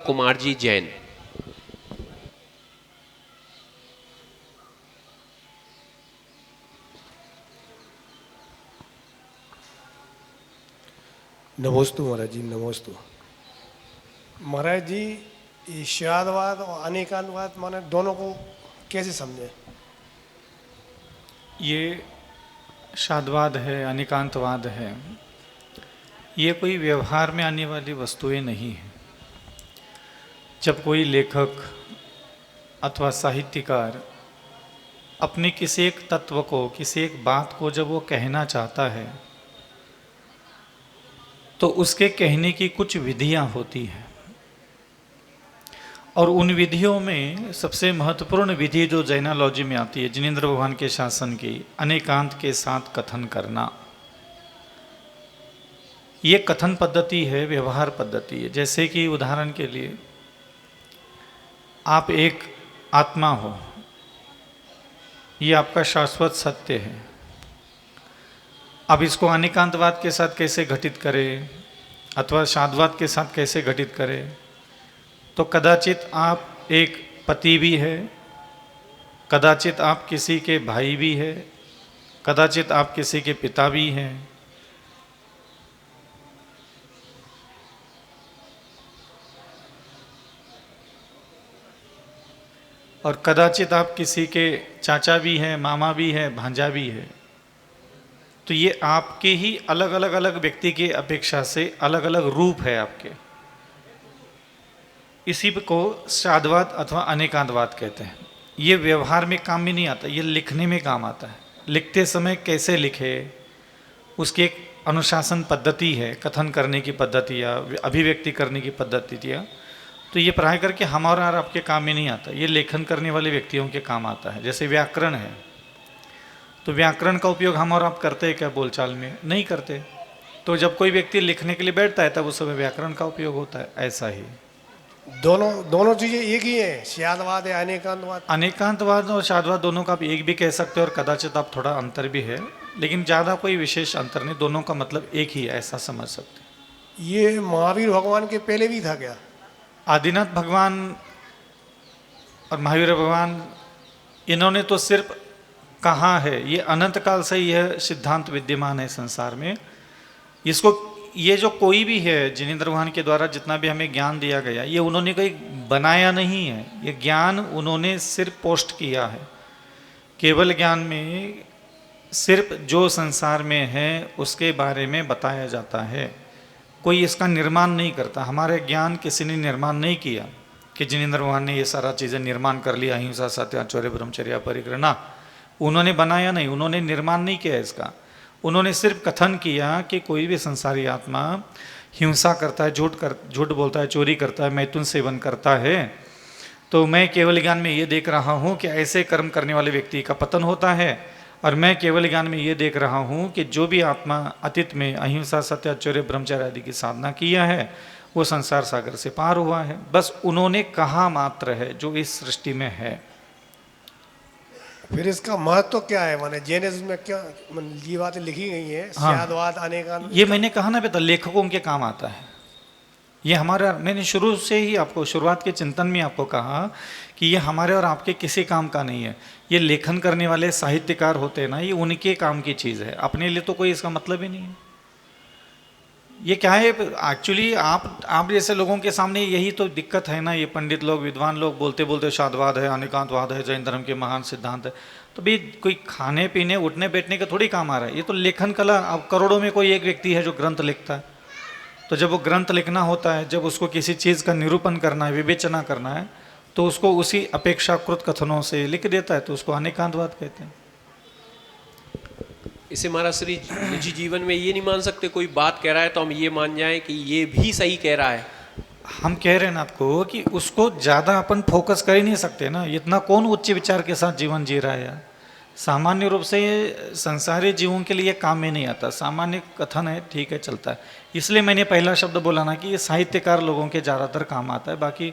कुमार जी जैन। नमोस्तु महाराज जी, नमोस्तु महाराज जी। ईश्वरवाद और अनेकांतवाद माने दोनों को कैसे समझे? ये शादवाद है, अनेकांतवाद है, ये कोई व्यवहार में आने वाली वस्तुएं नहीं हैं। जब कोई लेखक अथवा साहित्यकार अपने किसी एक तत्व को, किसी एक बात को जब वो कहना चाहता है तो उसके कहने की कुछ विधियां होती हैं, और उन विधियों में सबसे महत्वपूर्ण विधि जो जैनालॉजी में आती है, जिनेंद्र भगवान के शासन की, अनेकांत के साथ कथन करना, ये कथन पद्धति है, व्यवहार पद्धति है। जैसे कि उदाहरण के लिए आप एक आत्मा हो, ये आपका शाश्वत सत्य है। अब इसको अनेकांतवाद के साथ कैसे घटित करें अथवा शादवाद के साथ कैसे घटित करें, तो कदाचित आप एक पति भी है, कदाचित आप किसी के भाई भी है, कदाचित आप किसी के पिता भी हैं, और कदाचित आप किसी के चाचा भी हैं, मामा भी है, भांजा भी है। तो ये आपके ही अलग अलग व्यक्ति की अपेक्षा से अलग अलग रूप है आपके। इसी को शादवाद अथवा अनेकांतवाद कहते हैं। ये व्यवहार में काम में नहीं आता, ये लिखने में काम आता है। लिखते समय कैसे लिखे, उसकी एक अनुशासन पद्धति है, कथन करने की पद्धति या अभिव्यक्ति करने की पद्धति या, तो ये प्राय करके हमारा और आपके काम में नहीं आता, ये लेखन करने वाले व्यक्तियों के काम आता है। जैसे व्याकरण है, तो व्याकरण का उपयोग हम और आप करते हैं क्या बोलचाल में? नहीं करते। तो जब कोई व्यक्ति लिखने के लिए बैठता है तब उस समय व्याकरण का उपयोग होता है। ऐसा ही दोनों चीजें एक ही है, शादवाद या अनेकांतवाद? अनेकांतवाद और शादवाद दोनों का आप एक भी कह सकते हो, और कदाचित आप थोड़ा अंतर भी है, लेकिन ज़्यादा कोई विशेष अंतर नहीं, दोनों का मतलब एक ही है, ऐसा समझ सकते हैं। ये महावीर भगवान के पहले भी था क्या? आदिनाथ भगवान और महावीर भगवान, इन्होंने तो सिर्फ कहा है, ये अनंत काल से यह सिद्धांत विद्यमान है संसार में। इसको ये जो कोई भी है, जिनेंद्र भगवान के द्वारा जितना भी हमें ज्ञान दिया गया, ये उन्होंने कोई बनाया नहीं है, ये ज्ञान उन्होंने सिर्फ पोस्ट किया है। केवल ज्ञान में सिर्फ जो संसार में है उसके बारे में बताया जाता है, कोई इसका निर्माण नहीं करता। हमारे ज्ञान किसी ने निर्माण नहीं किया कि जिनेंद्र भगवान ने ये सारा चीज़ें निर्माण कर लिया, अहिंसा सत्याचौर्य ब्रह्मचर्य परिग्रह, उन्होंने बनाया नहीं, उन्होंने निर्माण नहीं किया इसका। उन्होंने सिर्फ कथन किया कि कोई भी संसारी आत्मा हिंसा करता है, झूठ बोलता है, चोरी करता है, मैथुन सेवन करता है, तो मैं केवल ज्ञान में ये देख रहा हूँ कि ऐसे कर्म करने वाले व्यक्ति का पतन होता है, और मैं केवल ज्ञान में ये देख रहा हूँ कि जो भी आत्मा अतीत में अहिंसा सत्याचौर्य ब्रह्मचर्य आदि की साधना किया है वो संसार सागर से पार हुआ है। बस उन्होंने कहा मात्र है जो इस सृष्टि में है। फिर इसका महत्व क्या है? माने जैनिज्म में क्या ये बातें लिखी गई हैं, शादवाद अनेकांत? ये मैंने कहा ना बेटा, लेखकों के काम आता है ये। हमारा, मैंने शुरू से ही आपको शुरुआत के चिंतन में आपको कहा कि ये हमारे और आपके किसी काम का नहीं है। ये लेखन करने वाले साहित्यकार होते हैं ना, ये उनके काम की चीज़ है, अपने लिए तो कोई इसका मतलब ही नहीं है। ये क्या है एक्चुअली, आप जैसे लोगों के सामने यही तो दिक्कत है ना। ये पंडित लोग, विद्वान लोग बोलते बोलते शादवाद है, अनेकांतवाद है, जैन धर्म के महान सिद्धांत है, तो भाई कोई खाने पीने उठने बैठने का थोड़ी काम आ रहा है। ये तो लेखन कला। अब करोड़ों में कोई एक व्यक्ति है जो ग्रंथ लिखता है, तो जब वो ग्रंथ लिखना होता है, जब उसको किसी चीज़ का निरूपण करना है, विवेचना करना है, तो उसको उसी अपेक्षाकृत कथनों से लिख देता है, तो उसको अनेकांतवाद कहते हैं। इसे महाराज श्री निजी जीवन में ये नहीं मान सकते, कोई बात कह रहा है तो हम ये मान जाएं कि ये भी सही कह रहा है। हम कह रहे हैं ना आपको कि उसको ज़्यादा अपन फोकस कर ही नहीं सकते ना। इतना कौन उच्च विचार के साथ जीवन जी रहा है यार। सामान्य रूप से ये संसारी जीवों के लिए काम में नहीं आता, सामान्य कथन है, ठीक है, चलता है। इसलिए मैंने पहला शब्द बोला ना कि ये साहित्यकार लोगों के ज़्यादातर काम आता है। बाकी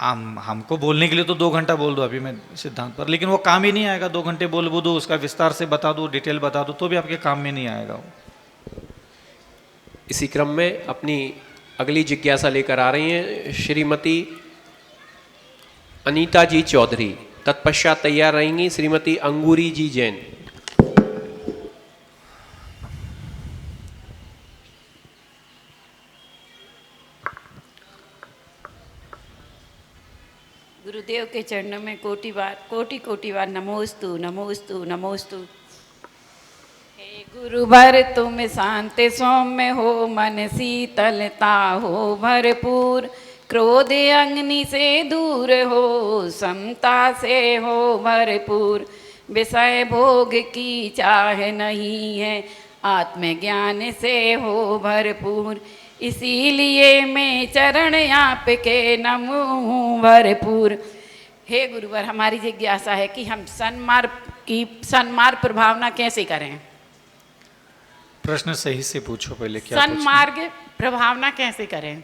हमको बोलने के लिए तो 2 घंटा बोल दो अभी मैं सिद्धांत पर, लेकिन वो काम ही नहीं आएगा। 2 घंटे बोल दो, उसका विस्तार से बता दो, डिटेल बता दो, तो भी आपके काम में नहीं आएगा वो। इसी क्रम में अपनी अगली जिज्ञासा लेकर आ रही हैं श्रीमती अनीता जी चौधरी। तत्पश्चात तैयार रहेंगी श्रीमती अंगूरी जी जैन। गुरुदेव के चरणों में कोटि बार नमोस्तु नमोस्तु नमोस्तु। हे गुरुवर तुम शांत सौम्य हो, मन शीतलता हो भरपूर, क्रोध अग्नि से दूर हो, समता से हो भरपूर, विषय भोग की चाह नहीं है, आत्मज्ञान से हो भरपूर, इसीलिए मैं चरण आपके नमूं भरपूर। हे गुरुवर, हमारी जिज्ञासा है कि हम सन्मार्ग प्रभावना कैसे करें? प्रश्न सही से पूछो पहले, क्या पूछना? सन्मार्ग प्रभावना कैसे करें?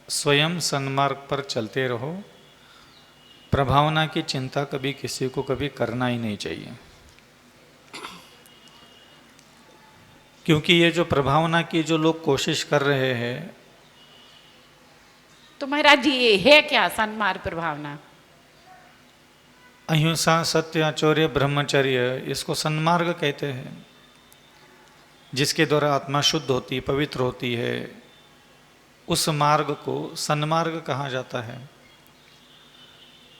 स्वयं सन्मार्ग पर चलते रहो। प्रभावना की चिंता कभी किसी को कभी करना ही नहीं चाहिए, क्योंकि ये जो प्रभावना की जो लोग कोशिश कर रहे हैं। तो महाराज जी, ये है क्या सन्मार्ग प्रभावना? अहिंसा, सत्य, आचौर्य, ब्रह्मचर्य, इसको सन्मार्ग कहते हैं, जिसके द्वारा आत्मा शुद्ध होती, पवित्र होती है। उस मार्ग को सन्मार्ग कहा जाता है।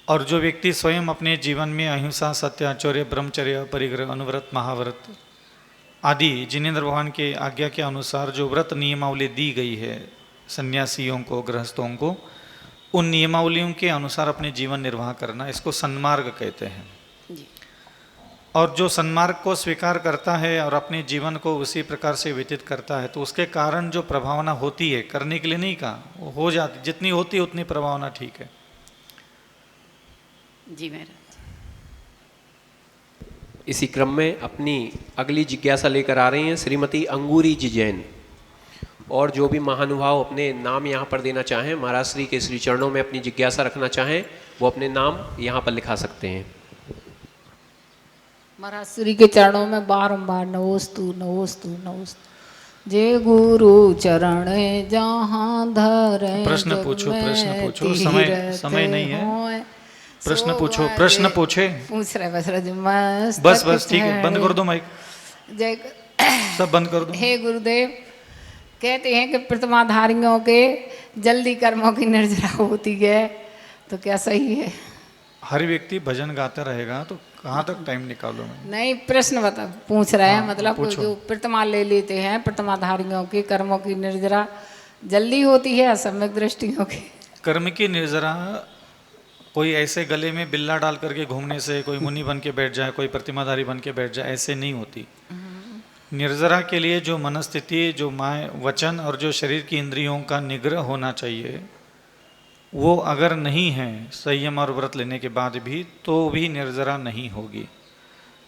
और जो व्यक्ति स्वयं अपने जीवन में अहिंसा, सत्य, आचौर्य, ब्रह्मचर्य, परिग्रह, अनुव्रत, महाव्रत आदि जिनेंद्र भगवान के आज्ञा के अनुसार जो व्रत नियमावली दी गई है सन्यासियों को, गृहस्थों को, उन नियमावलियों के अनुसार अपने जीवन निर्वाह करना, इसको सन्मार्ग कहते हैं। जी। और जो सन्मार्ग को स्वीकार करता है और अपने जीवन को उसी प्रकार से व्यतीत करता है, तो उसके कारण जो प्रभावना होती है, करने के लिए नहीं कहा, वो हो जाती, जितनी होती है उतनी प्रभावना ठीक है। जी महाराज। इसी क्रम में अपनी अगली जिज्ञासा लेकर आ रही हैं श्रीमती अंगूरी जी जैन। और जो भी महानुभाव अपने नाम यहाँ पर देना चाहें, महाराज श्री के श्री चरणों में अपनी जिज्ञासा रखना चाहें, वो अपने नाम यहाँ पर लिखा सकते हैं। महाराज श्री के चरणों में बारंबार नमोस्तु नमोस्तु नमोस्तु। जय गुरु चरण जहाँ धरे। प्रश्न पूछो, समय नहीं है। प्रश्न पूछो, प्रश्न पूछे। पूछ रहे बस ठीक है, बंद कर दो माइक, जय सब बंद कर दो। हे गुरुदेव, कहते हैं कि प्रतिमाधारियों के जल्दी कर्मों की निर्जरा होती है, तो क्या सही है? हर व्यक्ति भजन गाता रहेगा तो कहाँ तक टाइम निकालो? नहीं, प्रश्न बता पूछ रहे हैं, मतलब पूछो। जो प्रतिमा ले लेते हैं, प्रतिमाधारियों के कर्मों की निर्जरा जल्दी होती है, सम्यक दृष्टियों की? कर्म की निर्जरा कोई ऐसे गले में बिल्ला डाल करके घूमने से, कोई मुनि बन के बैठ जाए, कोई प्रतिमाधारी बन के बैठ जाए, ऐसे नहीं होती। निर्जरा के लिए जो मनस्थिति, जो माय वचन और जो शरीर की इंद्रियों का निग्रह होना चाहिए, वो अगर नहीं है संयम और व्रत लेने के बाद भी, तो भी निर्जरा नहीं होगी।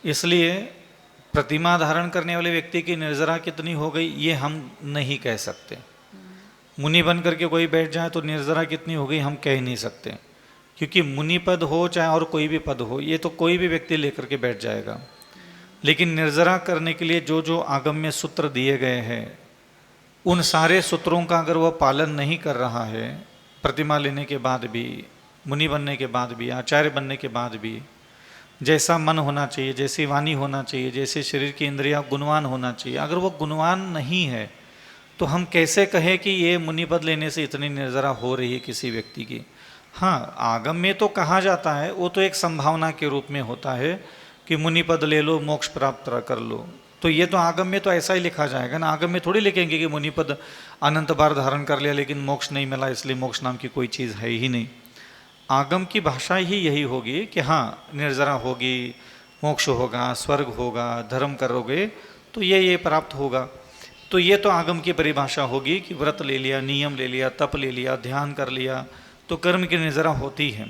इसलिए प्रतिमा धारण करने वाले व्यक्ति की निर्जरा कितनी हो गई ये हम नहीं कह सकते। मुनि बन करके कोई बैठ जाए तो निर्जरा कितनी हो गई हम कह नहीं सकते, क्योंकि मुनि पद हो चाहे और कोई भी पद हो, ये तो कोई भी व्यक्ति लेकर के बैठ जाएगा। लेकिन निर्जरा करने के लिए जो जो आगम्य सूत्र दिए गए हैं, उन सारे सूत्रों का अगर वह पालन नहीं कर रहा है, प्रतिमा लेने के बाद भी, मुनि बनने के बाद भी, आचार्य बनने के बाद भी, जैसा मन होना चाहिए, जैसी वाणी होना चाहिए, जैसे शरीर की इंद्रियां गुणवान होना चाहिए, अगर वो गुणवान नहीं है तो हम कैसे कहें कि ये मुनि पद लेने से इतनी निर्जरा हो रही है किसी व्यक्ति की? हाँ, आगम में तो कहा जाता है, वो तो एक संभावना के रूप में होता है कि मुनि पद ले लो, मोक्ष प्राप्त कर लो। तो ये तो आगम में तो ऐसा ही लिखा जाएगा ना। आगम में थोड़ी लिखेंगे कि मुनि पद अनंत बार धारण कर लिया लेकिन मोक्ष नहीं मिला, इसलिए मोक्ष नाम की कोई चीज़ है ही नहीं। आगम की भाषा ही यही होगी कि हाँ, निर्जरा होगी, मोक्ष होगा, स्वर्ग होगा, धर्म करोगे तो ये प्राप्त होगा। तो ये तो आगम की परिभाषा होगी कि व्रत ले लिया, नियम ले लिया, तप ले लिया, ध्यान कर लिया तो कर्म की निर्जरा होती है।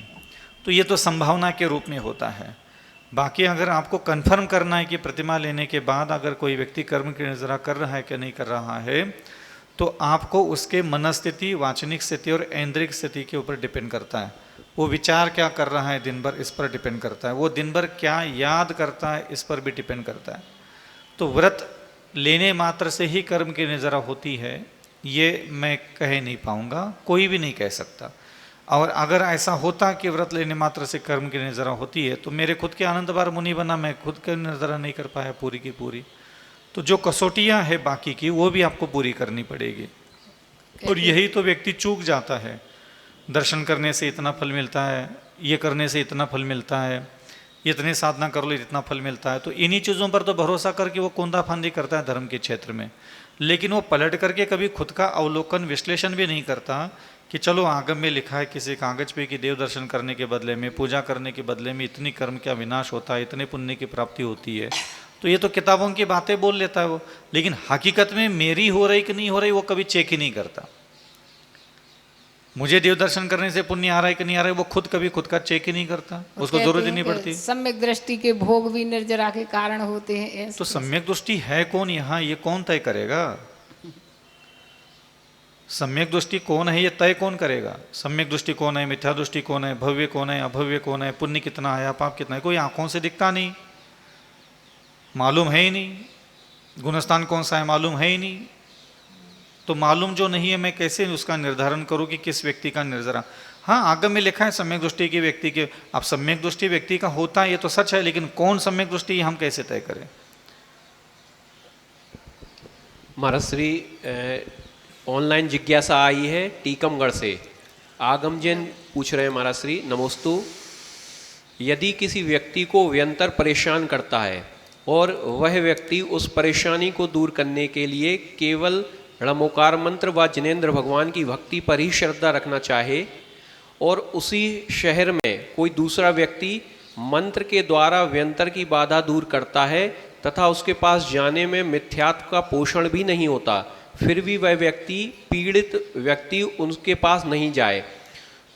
तो ये तो संभावना के रूप में होता है। बाकी अगर आपको कंफर्म करना है कि प्रतिमा लेने के बाद अगर कोई व्यक्ति कर्म की निर्जरा कर रहा है कि नहीं कर रहा है, तो आपको उसके मनस्थिति, वाचनिक स्थिति और ऐन्द्रिक स्थिति के ऊपर डिपेंड करता है। वो विचार क्या कर रहा है दिन भर, इस पर डिपेंड करता है। वो दिन भर क्या याद करता है, इस पर भी डिपेंड करता है। तो व्रत लेने मात्र से ही कर्म की निर्जरा होती है, ये मैं कह नहीं पाऊंगा, कोई भी नहीं कह सकता। और अगर ऐसा होता कि व्रत लेने मात्र से कर्म की निर्जरा होती है, तो मेरे खुद के आनंद बार मुनि बना, मैं खुद के निर्जरा नहीं कर पाया पूरी की पूरी। तो जो कसौटियाँ है बाकी की, वो भी आपको पूरी करनी पड़ेगी। और यही तो व्यक्ति चूक जाता है। दर्शन करने से इतना फल मिलता है, ये करने से इतना फल मिलता है, इतने साधना कर लो इतना फल मिलता है, तो इन्हीं चीज़ों पर तो भरोसा करके वो कोंदा फांदी करता है धर्म के क्षेत्र में। लेकिन वो पलट करके कभी खुद का अवलोकन विश्लेषण भी नहीं करता कि चलो आगम में लिखा है किसी कागज पे कि देव दर्शन करने के बदले में, पूजा करने के बदले में इतनी कर्म का विनाश होता है, इतने पुण्य की प्राप्ति होती है। तो ये तो किताबों की बातें बोल लेता है वो, लेकिन हकीकत में मेरी हो रही कि नहीं हो रही वो कभी चेक ही नहीं करता। मुझे देव दर्शन करने से पुण्य आ रहा है कि नहीं आ रहा है वो खुद कभी खुद का चेक ही नहीं करता, उसको जरूरत ही नहीं पड़ती। सम्यक दृष्टि के भोग भी निर्जरा के कारण होते हैं। तो सम्यक दृष्टि है कौन यहाँ, ये कौन तय करेगा? सम्यक दृष्टि कौन है ये तय कौन करेगा? सम्यक दृष्टि कौन है, मिथ्या दृष्टि कौन है, भव्य कौन है, अभव्य कौन है, पुण्य कितना आया, पाप कितना है, कोई आंखों से दिखता नहीं, मालूम है ही नहीं। गुणस्थान कौन सा है मालूम है ही नहीं। तो मालूम जो नहीं है मैं कैसे उसका निर्धारण करूं कि किस व्यक्ति का निर्जरा। हाँ, आगम में लिखा है सम्यक दृष्टि के व्यक्ति के, अब सम्यक दृष्टि व्यक्ति का होता है ये तो सच है, लेकिन कौन सम्यक दृष्टि हम कैसे तय करें? महाराज श्री ऑनलाइन जिज्ञासा आई है टीकमगढ़ से। आगम जैन पूछ रहे हैं महाराज श्री नमोस्तु, यदि किसी व्यक्ति को व्यंतर परेशान करता है और वह व्यक्ति उस परेशानी को दूर करने के लिए केवल णमोकार मंत्र व जिनेंद्र भगवान की भक्ति पर ही श्रद्धा रखना चाहे, और उसी शहर में कोई दूसरा व्यक्ति मंत्र के द्वारा व्यंतर की बाधा दूर करता है तथा उसके पास जाने में मिथ्यात्व का पोषण भी नहीं होता, फिर भी वह व्यक्ति पीड़ित व्यक्ति उनके पास नहीं जाए,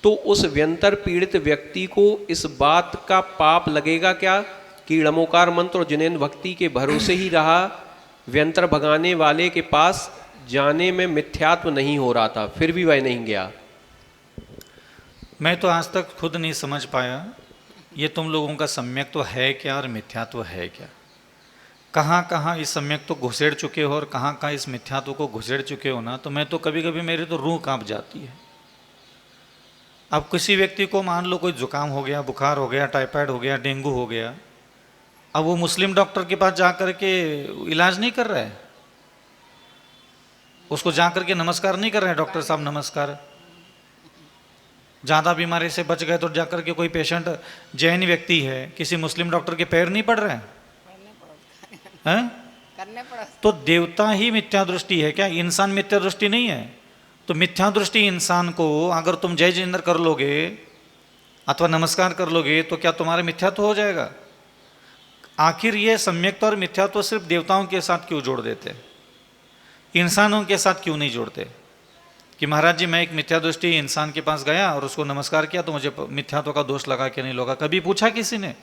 तो उस व्यंतर पीड़ित व्यक्ति को इस बात का पाप लगेगा क्या कि णमोकार मंत्र और जिनेंद्र भक्ति के भरोसे ही रहा, व्यंतर भगाने वाले के पास जाने में मिथ्यात्व नहीं हो रहा था, फिर भी वह नहीं गया? मैं तो आज तक खुद नहीं समझ पाया ये तुम लोगों का सम्यक तो है क्या और मिथ्यात्व है क्या। कहाँ कहाँ इस सम्यक तो घुसेड़ चुके हो और कहाँ कहाँ इस मिथ्यात्व को घुसेड़ चुके हो ना, तो मैं तो कभी कभी मेरी तो रूह कांप जाती है। अब किसी व्यक्ति को मान लो कोई जुकाम हो गया, बुखार हो गया, टाइफाइड हो गया, डेंगू हो गया, अब वो मुस्लिम डॉक्टर के पास जा कर के इलाज नहीं कर रहा है, उसको जा कर के नमस्कार नहीं कर रहे हैं, डॉक्टर साहब नमस्कार। ज़्यादा बीमारी से बच गए तो जाकर के कोई पेशेंट जैन व्यक्ति है, किसी मुस्लिम डॉक्टर के पैर नहीं पड़ रहे हैं? करने पड़ा। तो देवता ही मिथ्या दृष्टि है क्या? इंसान मिथ्या दृष्टि नहीं है। तो मिथ्या दृष्टि इंसान को अगर तुम जय जिनेंद्र कर लोगे अथवा नमस्कार कर लोगे तो क्या तुम्हारा मिथ्यात्व हो जाएगा? आखिर ये सम्यकता और मिथ्यात्व सिर्फ देवताओं के साथ क्यों जोड़ देते, इंसानों के साथ क्यों नहीं जोड़ते? कि महाराज जी मैं एक मिथ्या दृष्टि इंसान के पास गया और उसको नमस्कार किया तो मुझे मिथ्यात्व का दोष लगा कि नहीं लगा, कभी पूछा किसी ने?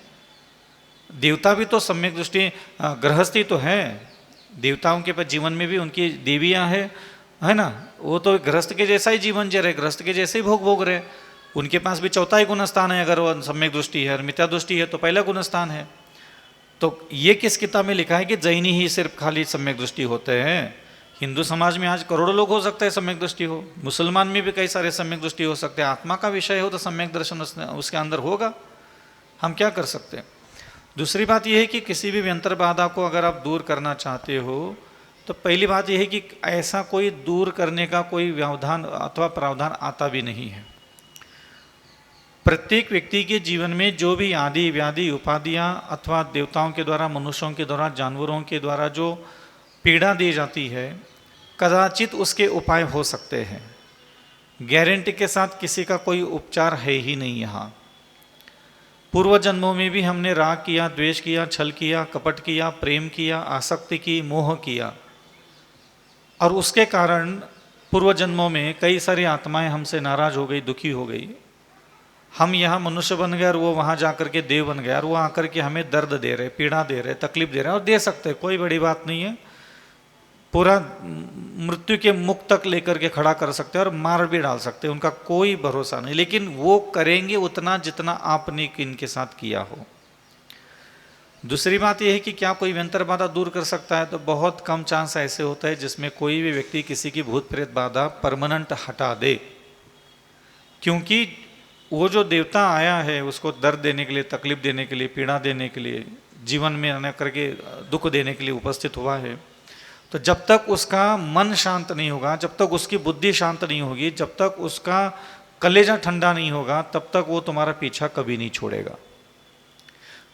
देवता भी तो सम्यक दृष्टि गृहस्थी तो है, देवताओं के पास जीवन में भी उनकी देवियां है ना, वो तो गृहस्थ के जैसा ही जीवन जी रहे, गृहस्थ के जैसे ही भोग रहे, उनके पास भी चौथा ही गुणस्थान है। अगर वो सम्यक दृष्टि है और मिथ्या दृष्टि है तो पहला गुणस्थान है। तो ये किस किताब में लिखा है कि जैनी ही सिर्फ खाली सम्यक दृष्टि होते हैं? हिंदू समाज में आज करोड़ों लोग हो सकते हैं सम्यक दृष्टि हो, मुसलमान में भी कई सारे सम्यक दृष्टि हो सकते हैं। आत्मा का विषय हो तो सम्यक दर्शन उसके अंदर होगा, हम क्या कर सकते हैं। दूसरी बात यह है कि किसी भी व्यंतर बाधा को अगर आप दूर करना चाहते हो तो पहली बात यह है कि ऐसा कोई दूर करने का कोई व्यवधान अथवा प्रावधान आता भी नहीं है। प्रत्येक व्यक्ति के जीवन में जो भी आदि व्याधि उपाधियाँ अथवा देवताओं के द्वारा, मनुष्यों के द्वारा, जानवरों के द्वारा जो पीड़ा दी जाती है, कदाचित उसके उपाय हो सकते हैं। गारंटी के साथ किसी का कोई उपचार है ही नहीं। यहाँ पूर्व जन्मों में भी हमने राग किया, द्वेष किया, छल किया, कपट किया, प्रेम किया, आसक्ति की, मोह किया, और उसके कारण पूर्व जन्मों में कई सारी आत्माएं हमसे नाराज हो गई, दुखी हो गई। हम यहाँ मनुष्य बन गए और वो वहाँ जा कर के देव बन गया और वो आकर के हमें दर्द दे रहे, पीड़ा दे रहे, तकलीफ दे रहे, और दे सकते, कोई बड़ी बात नहीं है। पूरा मृत्यु के मुख तक लेकर के खड़ा कर सकते हैं और मार भी डाल सकते हैं, उनका कोई भरोसा नहीं। लेकिन वो करेंगे उतना जितना आपने इनके साथ किया हो। दूसरी बात यह है कि क्या कोई व्यंतर बाधा दूर कर सकता है, तो बहुत कम चांस ऐसे होता है जिसमें कोई भी व्यक्ति किसी की भूत प्रेत बाधा परमानेंट हटा दे। क्योंकि वो जो देवता आया है उसको दर्द देने के लिए, तकलीफ देने के लिए, पीड़ा देने के लिए, जीवन में आने करके दुख देने के लिए उपस्थित हुआ है। तो जब तक उसका मन शांत नहीं होगा, जब तक उसकी बुद्धि शांत नहीं होगी, जब तक उसका कलेजा ठंडा नहीं होगा, तब तक वो तुम्हारा पीछा कभी नहीं छोड़ेगा।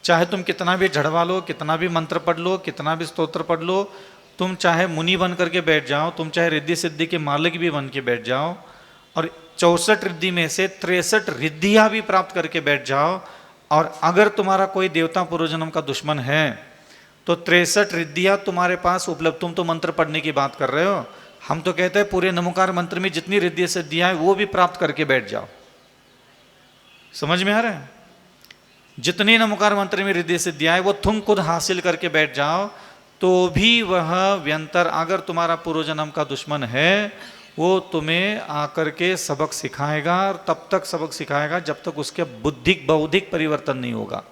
चाहे तुम कितना भी झड़वा लो, कितना भी मंत्र पढ़ लो, कितना भी स्तोत्र पढ़ लो, तुम चाहे मुनि बन करके बैठ जाओ, तुम चाहे रिद्धि सिद्धि के मालिक भी बन के बैठ जाओ और 64 रिद्धि में से 63 रिद्धियां भी प्राप्त करके बैठ जाओ, और अगर तुम्हारा कोई देवता पूर्वजन्म का दुश्मन है तो 63 रिद्धियां तुम्हारे पास उपलब्ध। तुम तो मंत्र पढ़ने की बात कर रहे हो, हम तो कहते हैं पूरे नमोकार मंत्र में जितनी रिद्धि सिद्धियां हैं वो भी प्राप्त करके बैठ जाओ। समझ में आ रहा है? जितनी नमोकार मंत्र में रिद्धि सिद्धियां हैं वो तुम खुद हासिल करके बैठ जाओ, तो भी वह व्यंतर अगर तुम्हारा पूर्वजन्म का दुश्मन है वो तुम्हें आकर के सबक सिखाएगा, और तब तक सबक सिखाएगा जब तक उसके बुद्धिक बौद्धिक परिवर्तन नहीं होगा।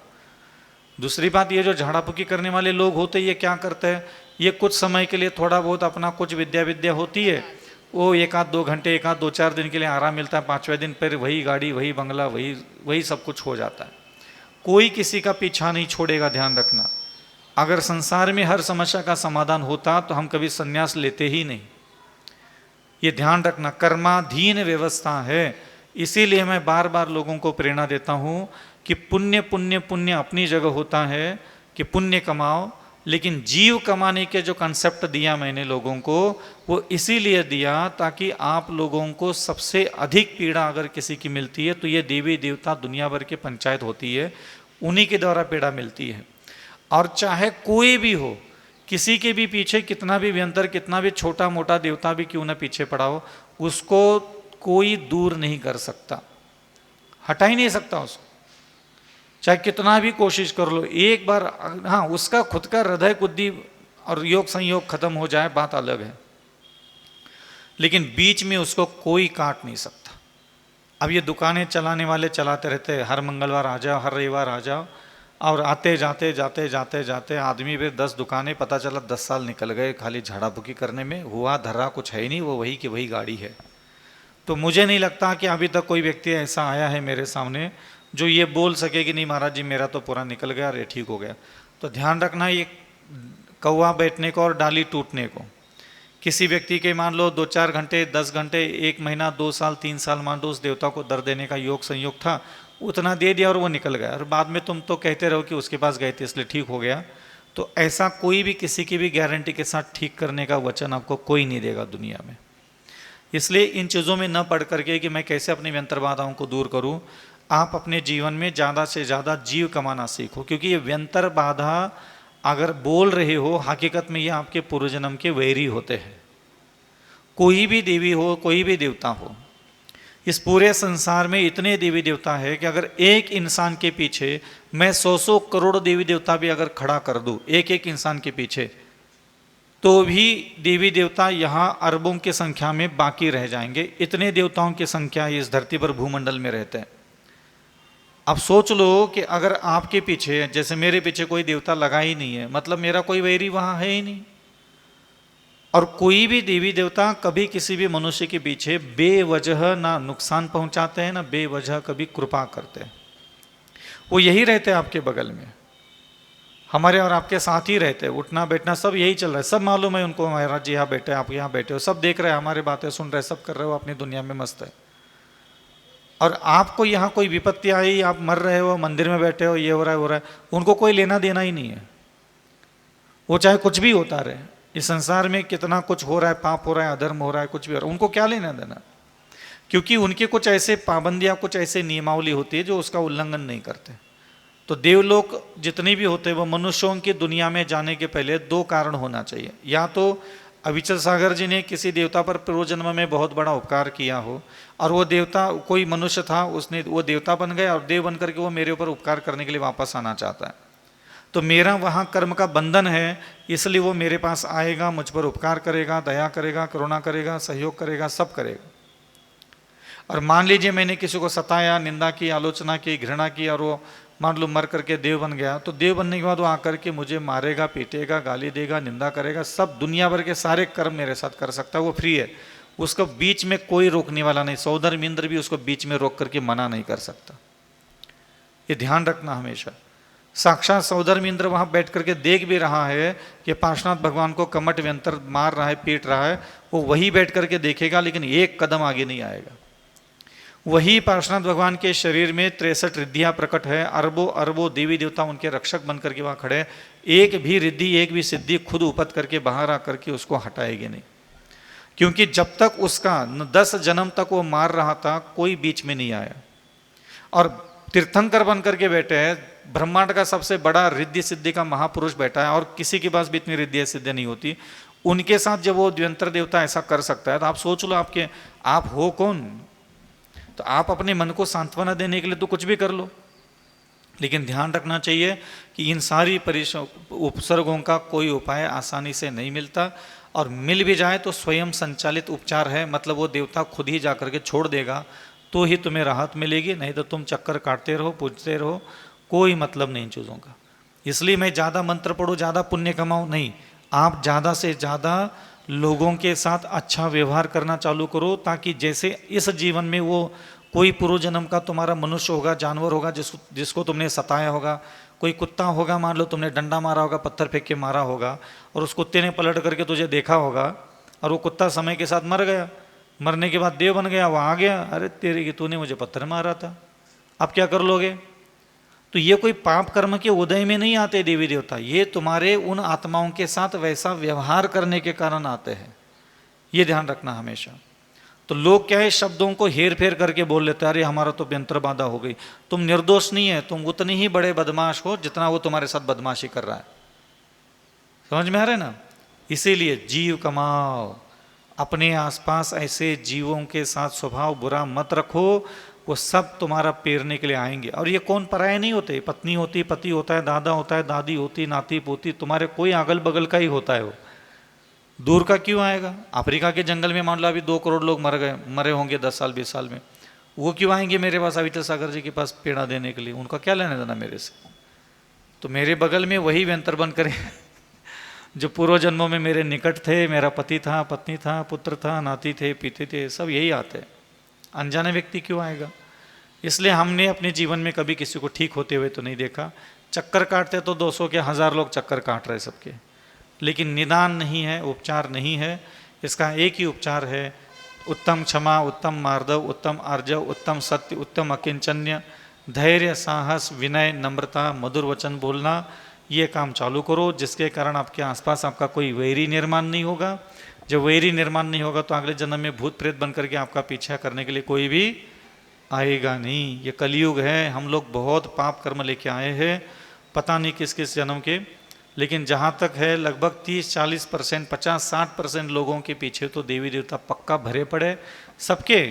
दूसरी बात, ये जो झाड़ाफूकी करने वाले लोग होते हैं ये क्या करते हैं, ये कुछ समय के लिए थोड़ा बहुत अपना कुछ विद्या होती है, वो 1-2 घंटे 1-2-4 दिन के लिए आराम मिलता है, 5वें दिन फिर वही गाड़ी, वही बंगला, वही सब कुछ हो जाता है। कोई किसी का पीछा नहीं छोड़ेगा, ध्यान रखना। अगर संसार में हर समस्या का समाधान होता तो हम कभी संन्यास लेते ही नहीं, ये ध्यान रखना। कर्माधीन व्यवस्था है, इसीलिए मैं बार बार लोगों को प्रेरणा देता हूं कि पुण्य पुण्य पुण्य अपनी जगह होता है कि पुण्य कमाओ, लेकिन जीव कमाने के जो कंसेप्ट दिया मैंने लोगों को, वो इसीलिए दिया ताकि आप लोगों को सबसे अधिक पीड़ा अगर किसी की मिलती है तो ये देवी देवता दुनिया भर के पंचायत होती है, उन्हीं के द्वारा पीड़ा मिलती है। और चाहे कोई भी हो, किसी के भी पीछे कितना भी व्यंतर, कितना भी छोटा मोटा देवता भी क्यों ना पीछे पड़ा हो, उसको कोई दूर नहीं कर सकता, हटा ही नहीं सकता उसको, चाहे कितना भी कोशिश कर लो। एक बार हाँ उसका खुद का हृदय बुद्धि और योग संयोग खत्म हो जाए बात अलग है, लेकिन बीच में उसको कोई काट नहीं सकता। अब ये दुकानें चलाने वाले चलाते रहते हैं, हर मंगलवार आ जाओ, हर रविवार आ जाओ, और आते जाते जाते जाते जाते आदमी पे 10 दुकानें, पता चला 10 साल निकल गए खाली झाड़ाफूकी करने में, हुआ धर्रा कुछ है ही नहीं, वो वही की वही गाड़ी है। तो मुझे नहीं लगता कि अभी तक कोई व्यक्ति ऐसा आया है मेरे सामने जो ये बोल सके कि नहीं महाराज जी मेरा तो पूरा निकल गया और ये ठीक हो गया। तो ध्यान रखना, ये कौवा बैठने को और डाली टूटने को, किसी व्यक्ति के मान लो 2-4 घंटे, 10 घंटे, 1 महीना, 2 साल, 3 साल मान लो उस देवता को दर्द देने का योग संयोग था, उतना दे दिया और वो निकल गया, और बाद में तुम तो कहते रहो कि उसके पास गए थे इसलिए ठीक हो गया। तो ऐसा कोई भी किसी की भी गारंटी के साथ ठीक करने का वचन आपको कोई नहीं देगा दुनिया में। इसलिए इन चीज़ों में न पढ़ करके कि मैं कैसे अपनी व्यंतर बाधाओं को दूर करूं, आप अपने जीवन में ज़्यादा से ज़्यादा जीव कमाना सीखो, क्योंकि ये व्यंतर बाधा अगर बोल रहे हो, हकीकत में ये आपके पूर्वजन्म के वैरी होते हैं। कोई भी देवी हो, कोई भी देवता हो, इस पूरे संसार में इतने देवी देवता है कि अगर एक इंसान के पीछे मैं 100 करोड़ देवी देवता भी अगर खड़ा कर दूं एक एक इंसान के पीछे, तो भी देवी देवता यहाँ अरबों की संख्या में बाकी रह जाएंगे। इतने देवताओं की संख्या इस धरती पर भूमंडल में रहते हैं। अब सोच लो कि अगर आपके पीछे, जैसे मेरे पीछे कोई देवता लगा ही नहीं है, मतलब मेरा कोई वैरी वहाँ है ही नहीं। और कोई भी देवी देवता कभी किसी भी मनुष्य के पीछे बेवजह ना नुकसान पहुंचाते हैं, ना बेवजह कभी कृपा करते हैं। वो यही रहते हैं आपके बगल में, हमारे और आपके साथ ही रहते हैं, उठना बैठना सब यही चल रहा है, सब मालूम है उनको, महाराज जी यहाँ बैठे, आप यहाँ बैठे हो, सब देख रहे हैं, हमारी बातें सुन रहे, सब कर रहे हो, अपनी दुनिया में मस्त है। और आपको यहाँ कोई विपत्ति आई, आप मर रहे हो, मंदिर में बैठे हो, ये हो रहा है वो रहा है, उनको कोई लेना देना ही नहीं है। वो चाहे कुछ भी होता रहे, इस संसार में कितना कुछ हो रहा है, पाप हो रहा है, अधर्म हो रहा है, कुछ भी हो रहा है, उनको क्या लेना देना, क्योंकि उनके कुछ ऐसे पाबंदियाँ, कुछ ऐसे नियमावली होती है जो उसका उल्लंघन नहीं करते। तो देवलोक जितने भी होते हैं वो मनुष्यों की दुनिया में जाने के पहले 2 कारण होना चाहिए, या तो अविचल सागर जी ने किसी देवता पर पूर्वजन्म में बहुत बड़ा उपकार किया हो, और वो देवता कोई मनुष्य था, उसने वो देवता बन गया और देव बन करके वो मेरे ऊपर उपकार करने के लिए वापस आना चाहता है, तो मेरा वहाँ कर्म का बंधन है, इसलिए वो मेरे पास आएगा, मुझ पर उपकार करेगा, दया करेगा, करुणा करेगा, सहयोग करेगा, सब करेगा। और मान लीजिए मैंने किसी को सताया, निंदा की, आलोचना की, घृणा की, और वो मान लो मर करके देव बन गया, तो देव बनने के बाद वो आकर के मुझे मारेगा, पीटेगा, गाली देगा, निंदा करेगा, सब दुनिया भर के सारे कर्म मेरे साथ कर सकता है, वो फ्री है, उसको बीच में कोई रोकने वाला नहीं, सौधर्म इंद्र भी उसको बीच में रोक करके मना नहीं कर सकता। ये ध्यान रखना हमेशा। साक्षात सौधर्म इंद्र वहां बैठ करके देख भी रहा है कि पार्श्वनाथ भगवान को कमट व्यंतर मार रहा है, पीट रहा है, वो वही बैठ करके देखेगा, लेकिन एक कदम आगे नहीं आएगा। वही पार्श्वनाथ भगवान के शरीर में 63 रिद्धियां प्रकट है, अरबों अरबों देवी देवता उनके रक्षक बन करके वहां खड़े, एक भी रिद्धि, एक भी सिद्धि खुद उपत करके बाहर आकर के उसको हटाएगी नहीं, क्योंकि जब तक उसका 10 जन्म तक वो मार रहा था, कोई बीच में नहीं आया। और तीर्थंकर बन करके बैठे हैं, ब्रह्मांड का सबसे बड़ा रिद्धि सिद्धि का महापुरुष बैठा है, और किसी के पास भी इतनी रिद्धि सिद्धि नहीं होती। उनके साथ जब वो द्व्यंतर देवता ऐसा कर सकता है, तो आप सोच लो आप हो कौन। तो आप अपने मन को सांत्वना देने के लिए तो कुछ भी कर लो, लेकिन ध्यान रखना चाहिए कि इन सारी उपसर्गों का कोई उपाय आसानी से नहीं मिलता, और मिल भी जाए तो स्वयं संचालित उपचार है, मतलब वो देवता खुद ही जाकर के छोड़ देगा तो ही तुम्हें राहत मिलेगी, नहीं तो तुम चक्कर काटते रहो, पूछते रहो, कोई मतलब नहीं इन चीज़ों का। इसलिए मैं ज़्यादा मंत्र पढ़ो, ज़्यादा पुण्य कमाओ नहीं, आप ज़्यादा से ज़्यादा लोगों के साथ अच्छा व्यवहार करना चालू करो, ताकि जैसे इस जीवन में वो कोई पूर्व जन्म का तुम्हारा मनुष्य होगा, जानवर होगा, जिसको तुमने सताया होगा, कोई कुत्ता होगा, मान लो तुमने डंडा मारा होगा, पत्थर फेंक के मारा होगा, और उस कुत्ते ने पलट करके तुझे देखा होगा, और वो कुत्ता समय के साथ मर गया, मरने के बाद देव बन गया, वो आ गया, अरे तेरे की तूने मुझे पत्थर मारा था, अब क्या कर लोगे। तो ये कोई पाप कर्म के उदय में नहीं आते देवी देवता, ये तुम्हारे उन आत्माओं के साथ वैसा व्यवहार करने के कारण आते हैं, ये ध्यान रखना हमेशा। तो लोग क्या है, शब्दों को हेर फेर करके बोल लेते हैं, अरे हमारा तो यंत्र बाधा हो गई। तुम निर्दोष नहीं है, तुम उतने ही बड़े बदमाश हो जितना वो तुम्हारे साथ बदमाशी कर रहा है। समझ में आ रहा है ना। इसीलिए जीव कमाओ, अपने आसपास ऐसे जीवों के साथ स्वभाव बुरा मत रखो, वो सब तुम्हारा पेरने के लिए आएंगे। और ये कौन पराये नहीं होते, पत्नी होती, पति होता है, दादा होता है, दादी होती, नाती पोती, तुम्हारे कोई अगल बगल का ही होता है। वो दूर का क्यों आएगा। अफ्रीका के जंगल में मान लो अभी 2 करोड़ लोग मरे होंगे 10 साल 20 साल में, वो क्यों आएंगे मेरे पास अविचल सागर जी के पास पेड़ा देने के लिए, उनका क्या लेना देना मेरे से। तो मेरे बगल में वही व्यंतर बन करे जो पूर्व जन्मों में मेरे निकट थे, मेरा पति था, पत्नी था, पुत्र था, नाती थे, पीते थे, सब यही आते हैं। अनजाने व्यक्ति क्यों आएगा। इसलिए हमने अपने जीवन में कभी किसी को ठीक होते हुए तो नहीं देखा। चक्कर काटते तो 200 के 1000 लोग चक्कर काट रहे सबके, लेकिन निदान नहीं है, उपचार नहीं है। इसका एक ही उपचार है, उत्तम क्षमा, उत्तम मार्दव, उत्तम आर्जव, उत्तम सत्य, उत्तम अकिंचन्य, धैर्य, साहस, विनय, नम्रता, मधुर वचन बोलना। ये काम चालू करो, जिसके कारण आपके आसपास आपका कोई वैरी निर्माण नहीं होगा। जब वैरी निर्माण नहीं होगा तो अगले जन्म में भूत प्रेत बन करके आपका पीछा करने के लिए कोई भी आएगा नहीं। ये कलयुग है, हम लोग बहुत पाप कर्म लेके आए हैं, पता नहीं किस किस जन्म के। लेकिन जहाँ तक है लगभग 30-40%, 50-60% लोगों के पीछे तो देवी देवता पक्का भरे पड़े सबके।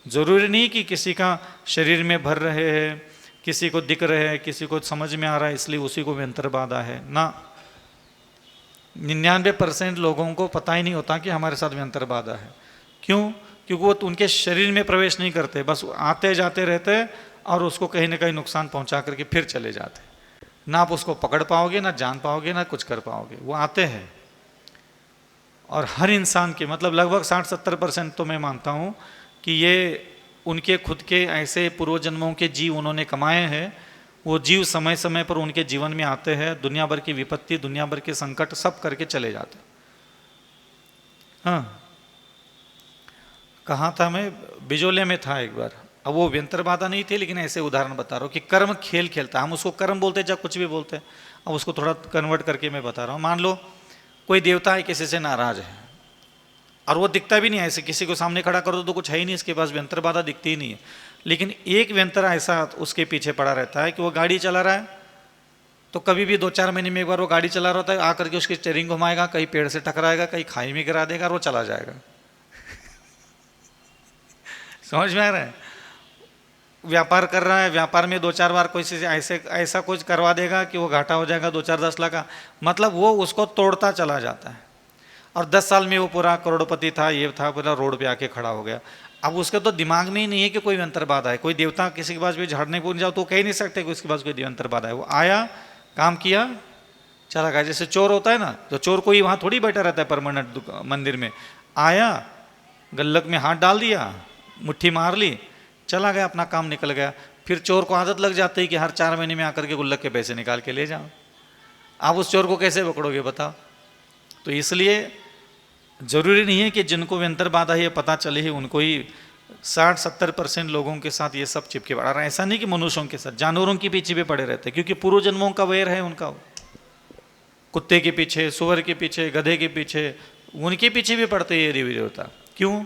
जरूरी नहीं कि किसी का शरीर में भर रहे हैं, किसी को दिख रहे हैं, किसी को समझ में आ रहा है इसलिए उसी को व्यंतर बाधा है ना। 99% लोगों को पता ही नहीं होता कि हमारे साथ व्यंतर बाधा है। क्यों? क्योंकि वो उनके शरीर में प्रवेश नहीं करते, बस आते जाते रहते और उसको कहीं ना कहीं नुकसान पहुंचा करके फिर चले जाते। ना आप उसको पकड़ पाओगे, ना जान पाओगे, ना कुछ कर पाओगे। वो आते हैं और हर इंसान के मतलब लगभग 60-70% तो मैं मानता हूँ कि ये उनके खुद के ऐसे पूर्व जन्मों के जीव उन्होंने कमाए हैं। वो जीव समय समय पर उनके जीवन में आते हैं, दुनिया भर की विपत्ति, दुनिया भर के संकट सब करके चले जाते। हाँ, कहाँ था मैं, बिजोले में था एक बार। अब वो व्यंतर बाधा नहीं थी, लेकिन ऐसे उदाहरण बता रहा हूँ कि कर्म खेल खेलता है। हम उसको कर्म बोलते हैं, जब कुछ भी बोलते हैं। अब उसको थोड़ा कन्वर्ट करके मैं बता रहा हूँ। मान लो कोई देवता है, किसी से नाराज है और वो दिखता भी नहीं है, ऐसे किसी को सामने खड़ा कर दो तो कुछ है ही नहीं, इसके पास व्यंतर बाधा दिखती ही नहीं है। लेकिन एक व्यंतर ऐसा उसके पीछे पड़ा रहता है कि वो गाड़ी चला रहा है, तो कभी भी 2-4 महीने में एक बार वो गाड़ी चला रहा होता है, आकर के उसकी स्टीयरिंग घुमाएगा, कहीं पेड़ से टकराएगा, कहीं खाई में गिरा देगा और वो चला जाएगा। समझ में आ रहा है। व्यापार कर रहा है, व्यापार में 2-4 बार कोई से ऐसा कुछ करवा देगा कि वो घाटा हो जाएगा 2-4-10 लाख का, मतलब वो उसको तोड़ता चला जाता है। और 10 साल में वो पूरा करोड़पति था, ये था, पूरा रोड पे आके खड़ा हो गया। अब उसका तो दिमाग में ही नहीं है कि कोई अंतर बाधा है। कोई देवता किसी के पास भी झाड़ने को जाओ तो कह ही नहीं सकते कि उसके पास कोई अंतर बाधा है। वो आया, काम किया, चला गया। जैसे चोर होता है ना, तो चोर कोई वहाँ थोड़ी बैठा रहता है परमानेंट मंदिर में। आया, गल्लक में हाथ डाल दिया, मुट्ठी मार ली, चला गया, अपना काम निकल गया। फिर चोर को आदत लग जाती है कि हर 4 महीने में आकर के गुल्लक के पैसे निकाल के ले जाओ। आप उस चोर को कैसे पकड़ोगे बताओ? तो इसलिए जरूरी नहीं है कि जिनको व्यंतर बाधा ये पता चले ही उनको ही 60-70% लोगों के साथ ये सब चिपके पड़ा रहा है। ऐसा नहीं कि मनुष्यों के साथ, जानवरों के पीछे भी पड़े रहते हैं, क्योंकि पूर्व जन्मों का वैर है उनका। कुत्ते के पीछे, सुअर के पीछे, गधे के पीछे, उनके पीछे भी पड़ते ये देवी देवता। क्यों?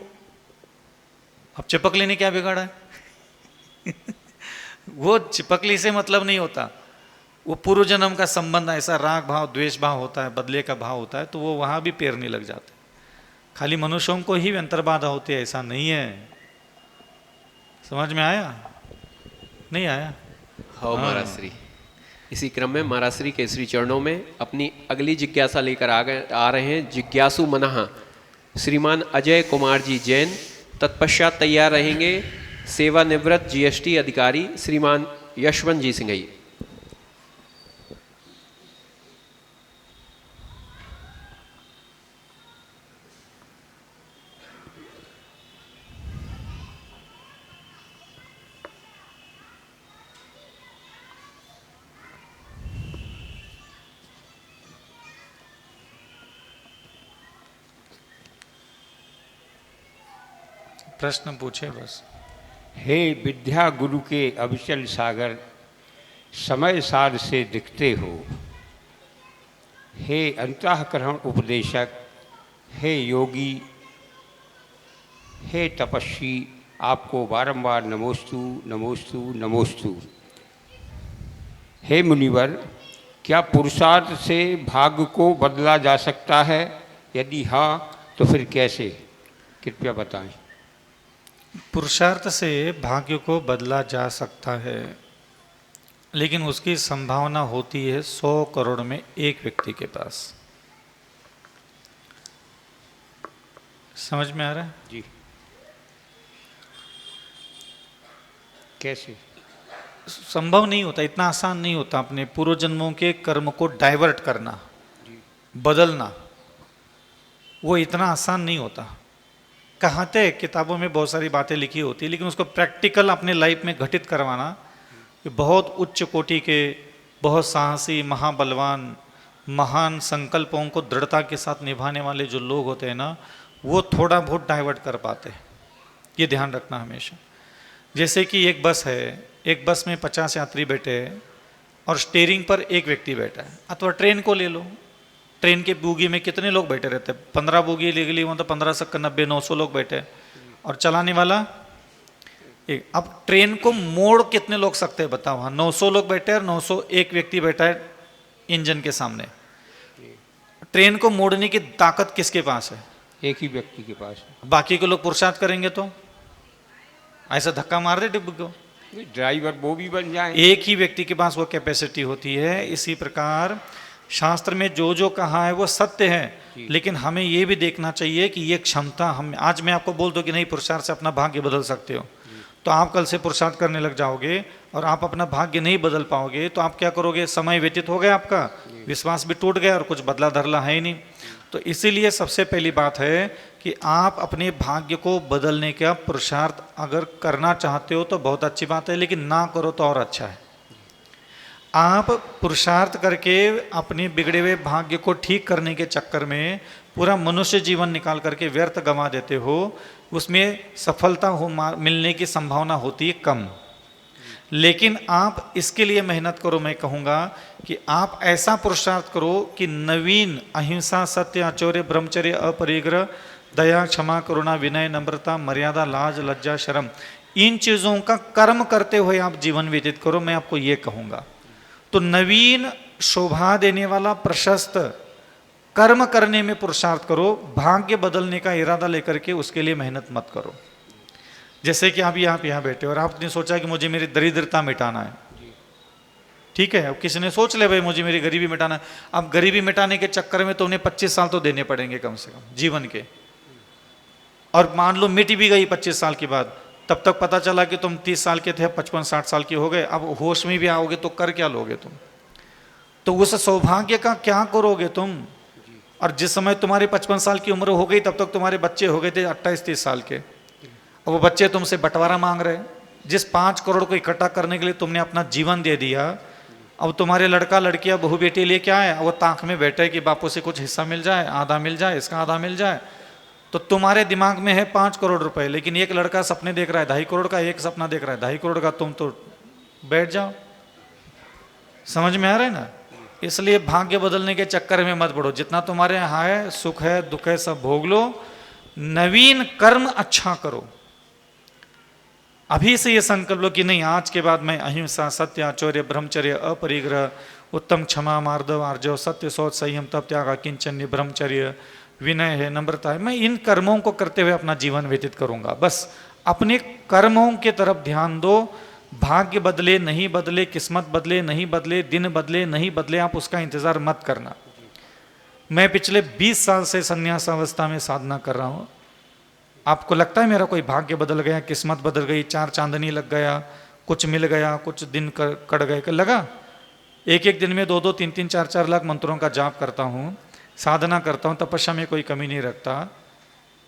अब चिपकली ने क्या बिगाड़ा है? वो चिपकली से मतलब नहीं होता, वो पूर्व जन्म का संबंध, ऐसा राग भाव, द्वेष भाव होता है, बदले का भाव होता है, तो वो वहां भी पेरने लग जाते हैं। खाली मनुष्यों को ही अंतर्बाधा होती है ऐसा नहीं है। समझ में आया? नहीं आया? हाँ महाराज श्री। इसी क्रम में महाराज श्री के श्री चरणों में अपनी अगली जिज्ञासा लेकर आ रहे हैं जिज्ञासु मनः श्रीमान अजय कुमार जी जैन। तत्पश्चात तैयार रहेंगे सेवानिवृत्त जीएसटी अधिकारी श्रीमान यशवंत जी सिंघई। प्रश्न पूछे बस। हे विद्या गुरु के अविचल सागर, समय सार से दिखते हो। हे अंतःकरण उपदेशक, हे योगी, हे तपस्वी, आपको बारंबार नमोस्तु नमोस्तु नमोस्तु। हे मुनिवर, क्या पुरुषार्थ से भाग्य को बदला जा सकता है? यदि हाँ तो फिर कैसे? कृपया बताएं। पुरुषार्थ से भाग्य को बदला जा सकता है, लेकिन उसकी संभावना होती है 100 करोड़ में एक व्यक्ति के पास। समझ में आ रहा है? जी। कैसे? संभव नहीं होता, इतना आसान नहीं होता अपने पूर्व जन्मों के कर्म को डाइवर्ट करना, बदलना। वो इतना आसान नहीं होता। कहते किताबों में बहुत सारी बातें लिखी होती है, लेकिन उसको प्रैक्टिकल अपने लाइफ में घटित करवाना, कि बहुत उच्च कोटि के, बहुत साहसी, महाबलवान, महान संकल्पों को दृढ़ता के साथ निभाने वाले जो लोग होते हैं ना, वो थोड़ा बहुत डाइवर्ट कर पाते हैं। ये ध्यान रखना हमेशा। जैसे कि एक बस है, एक बस में 50 यात्री बैठे हैं और स्टीयरिंग पर एक व्यक्ति बैठा है। अथवा ट्रेन को ले लो, ट्रेन के बोगी में कितने लोग बैठे रहते हैं? 15 बोगी ले ली, मतलब 15 से 90 900 लोग बैठे, और चलाने वाला एक। अब ट्रेन को मोड़ कितने लोग सकते हैं बताओ? हाँ, 900 लोग बैठे और 901 व्यक्ति बैठा है इंजन के सामने। ट्रेन को मोड़ने की ताकत किसके पास है? एक ही व्यक्ति के पास है। बाकी के लोग पुरुषार्थ करेंगे तो ऐसा धक्का मार दे डिब्बे को, ड्राइवर वो भी बन जाए। एक ही व्यक्ति के पास वो कैपेसिटी होती है। इसी प्रकार शास्त्र में जो जो कहा है वो सत्य है, लेकिन हमें ये भी देखना चाहिए कि ये क्षमता हम, आज मैं आपको बोल दूं कि नहीं पुरुषार्थ से अपना भाग्य बदल सकते हो, तो आप कल से पुरुषार्थ करने लग जाओगे और आप अपना भाग्य नहीं बदल पाओगे, तो आप क्या करोगे? समय व्यतीत हो गया, आपका विश्वास भी टूट गया और कुछ बदला धरला है ही नहीं। तो इसीलिए सबसे पहली बात है कि आप अपने भाग्य को बदलने का पुरुषार्थ अगर करना चाहते हो तो बहुत अच्छी बात है, लेकिन ना करो तो और अच्छा है। आप पुरुषार्थ करके अपने बिगड़े हुए भाग्य को ठीक करने के चक्कर में पूरा मनुष्य जीवन निकाल करके व्यर्थ गंवा देते हो, उसमें सफलता मिलने की संभावना होती है कम। लेकिन आप इसके लिए मेहनत करो। मैं कहूँगा कि आप ऐसा पुरुषार्थ करो कि नवीन अहिंसा, सत्य, आचौर्य, ब्रह्मचर्य, अपरिग्रह, दया, क्षमा, करुणा, विनय, नम्रता, मर्यादा, लाज, लज्जा, शर्म, इन चीज़ों का कर्म करते हुए आप जीवन व्यतीत करो। मैं आपको ये कहूँगा, तो नवीन, शोभा देने वाला, प्रशस्त कर्म करने में पुरुषार्थ करो। भाग्य बदलने का इरादा लेकर के उसके लिए मेहनत मत करो। जैसे कि अभी आप यहाँ बैठे और आपने सोचा कि मुझे मेरी दरिद्रता मिटाना है, ठीक है। अब किसी ने सोच ले भाई मुझे मेरी गरीबी मिटाना है। अब गरीबी मिटाने के चक्कर में तो उन्हें 25 साल तो देने पड़ेंगे कम से कम जीवन के, और मान लो मिट भी गई 25 साल के बाद, तब तक पता चला कि तुम 30 साल के थे, 55-60 साल के हो गए, अब होश में भी आओगे तो कर क्या लोगे तुम? तो उस सौभाग्य का क्या करोगे तुम? और जिस समय तुम्हारी 55 साल की उम्र हो गई तब तक तुम्हारे बच्चे हो गए थे 28-30 साल के, और वो बच्चे तुमसे बंटवारा मांग रहे। जिस 5 करोड़ को इकट्ठा करने के लिए तुमने अपना जीवन दे दिया, अब तुम्हारे लड़का लड़कियां बहू बेटी लेके आए, वो ताक में बैठे कि बापू से कुछ हिस्सा मिल जाए, आधा मिल जाए, इसका आधा मिल जाए। तो तुम्हारे दिमाग में है 5 करोड़ रुपए, लेकिन एक लड़का सपने देख रहा है 2.5 करोड़ का, एक सपना देख रहा है 2.5 करोड़ का, तुम तो बैठ जाओ। समझ में आ रहा है ना? इसलिए भाग्य बदलने के चक्कर में मत पड़ो। जितना तुम्हारे यहाँ है, सुख है दुख है, सब भोग लो, नवीन कर्म अच्छा करो। अभी से ये संकल्प लो कि नहीं, आज के बाद मैं अहिंसा, सत्य, आचौर्य, ब्रह्मचर्य, अपरिग्रह, उत्तम क्षमा, मार्दव, आर्जव, सत्य, शौच, संयम, तप, त्याग, किंचन्य, ब्रह्मचर्य, विनय है, नम्रता है, मैं इन कर्मों को करते हुए अपना जीवन व्यतीत करूंगा। बस अपने कर्मों के तरफ ध्यान दो। भाग्य बदले नहीं बदले, किस्मत बदले नहीं बदले, दिन बदले नहीं बदले, आप उसका इंतजार मत करना। मैं पिछले 20 साल से संन्यास अवस्था में साधना कर रहा हूं। आपको लगता है मेरा कोई भाग्य बदल गया, किस्मत बदल गई, 4 चांदनी लग गया, कुछ मिल गया, कुछ दिन कट गए? लगा? एक एक दिन में 2-2, 3-3, 4-4 लाख मंत्रों का जाप करता हूँ, साधना करता हूँ, तपस्या में कोई कमी नहीं रखता।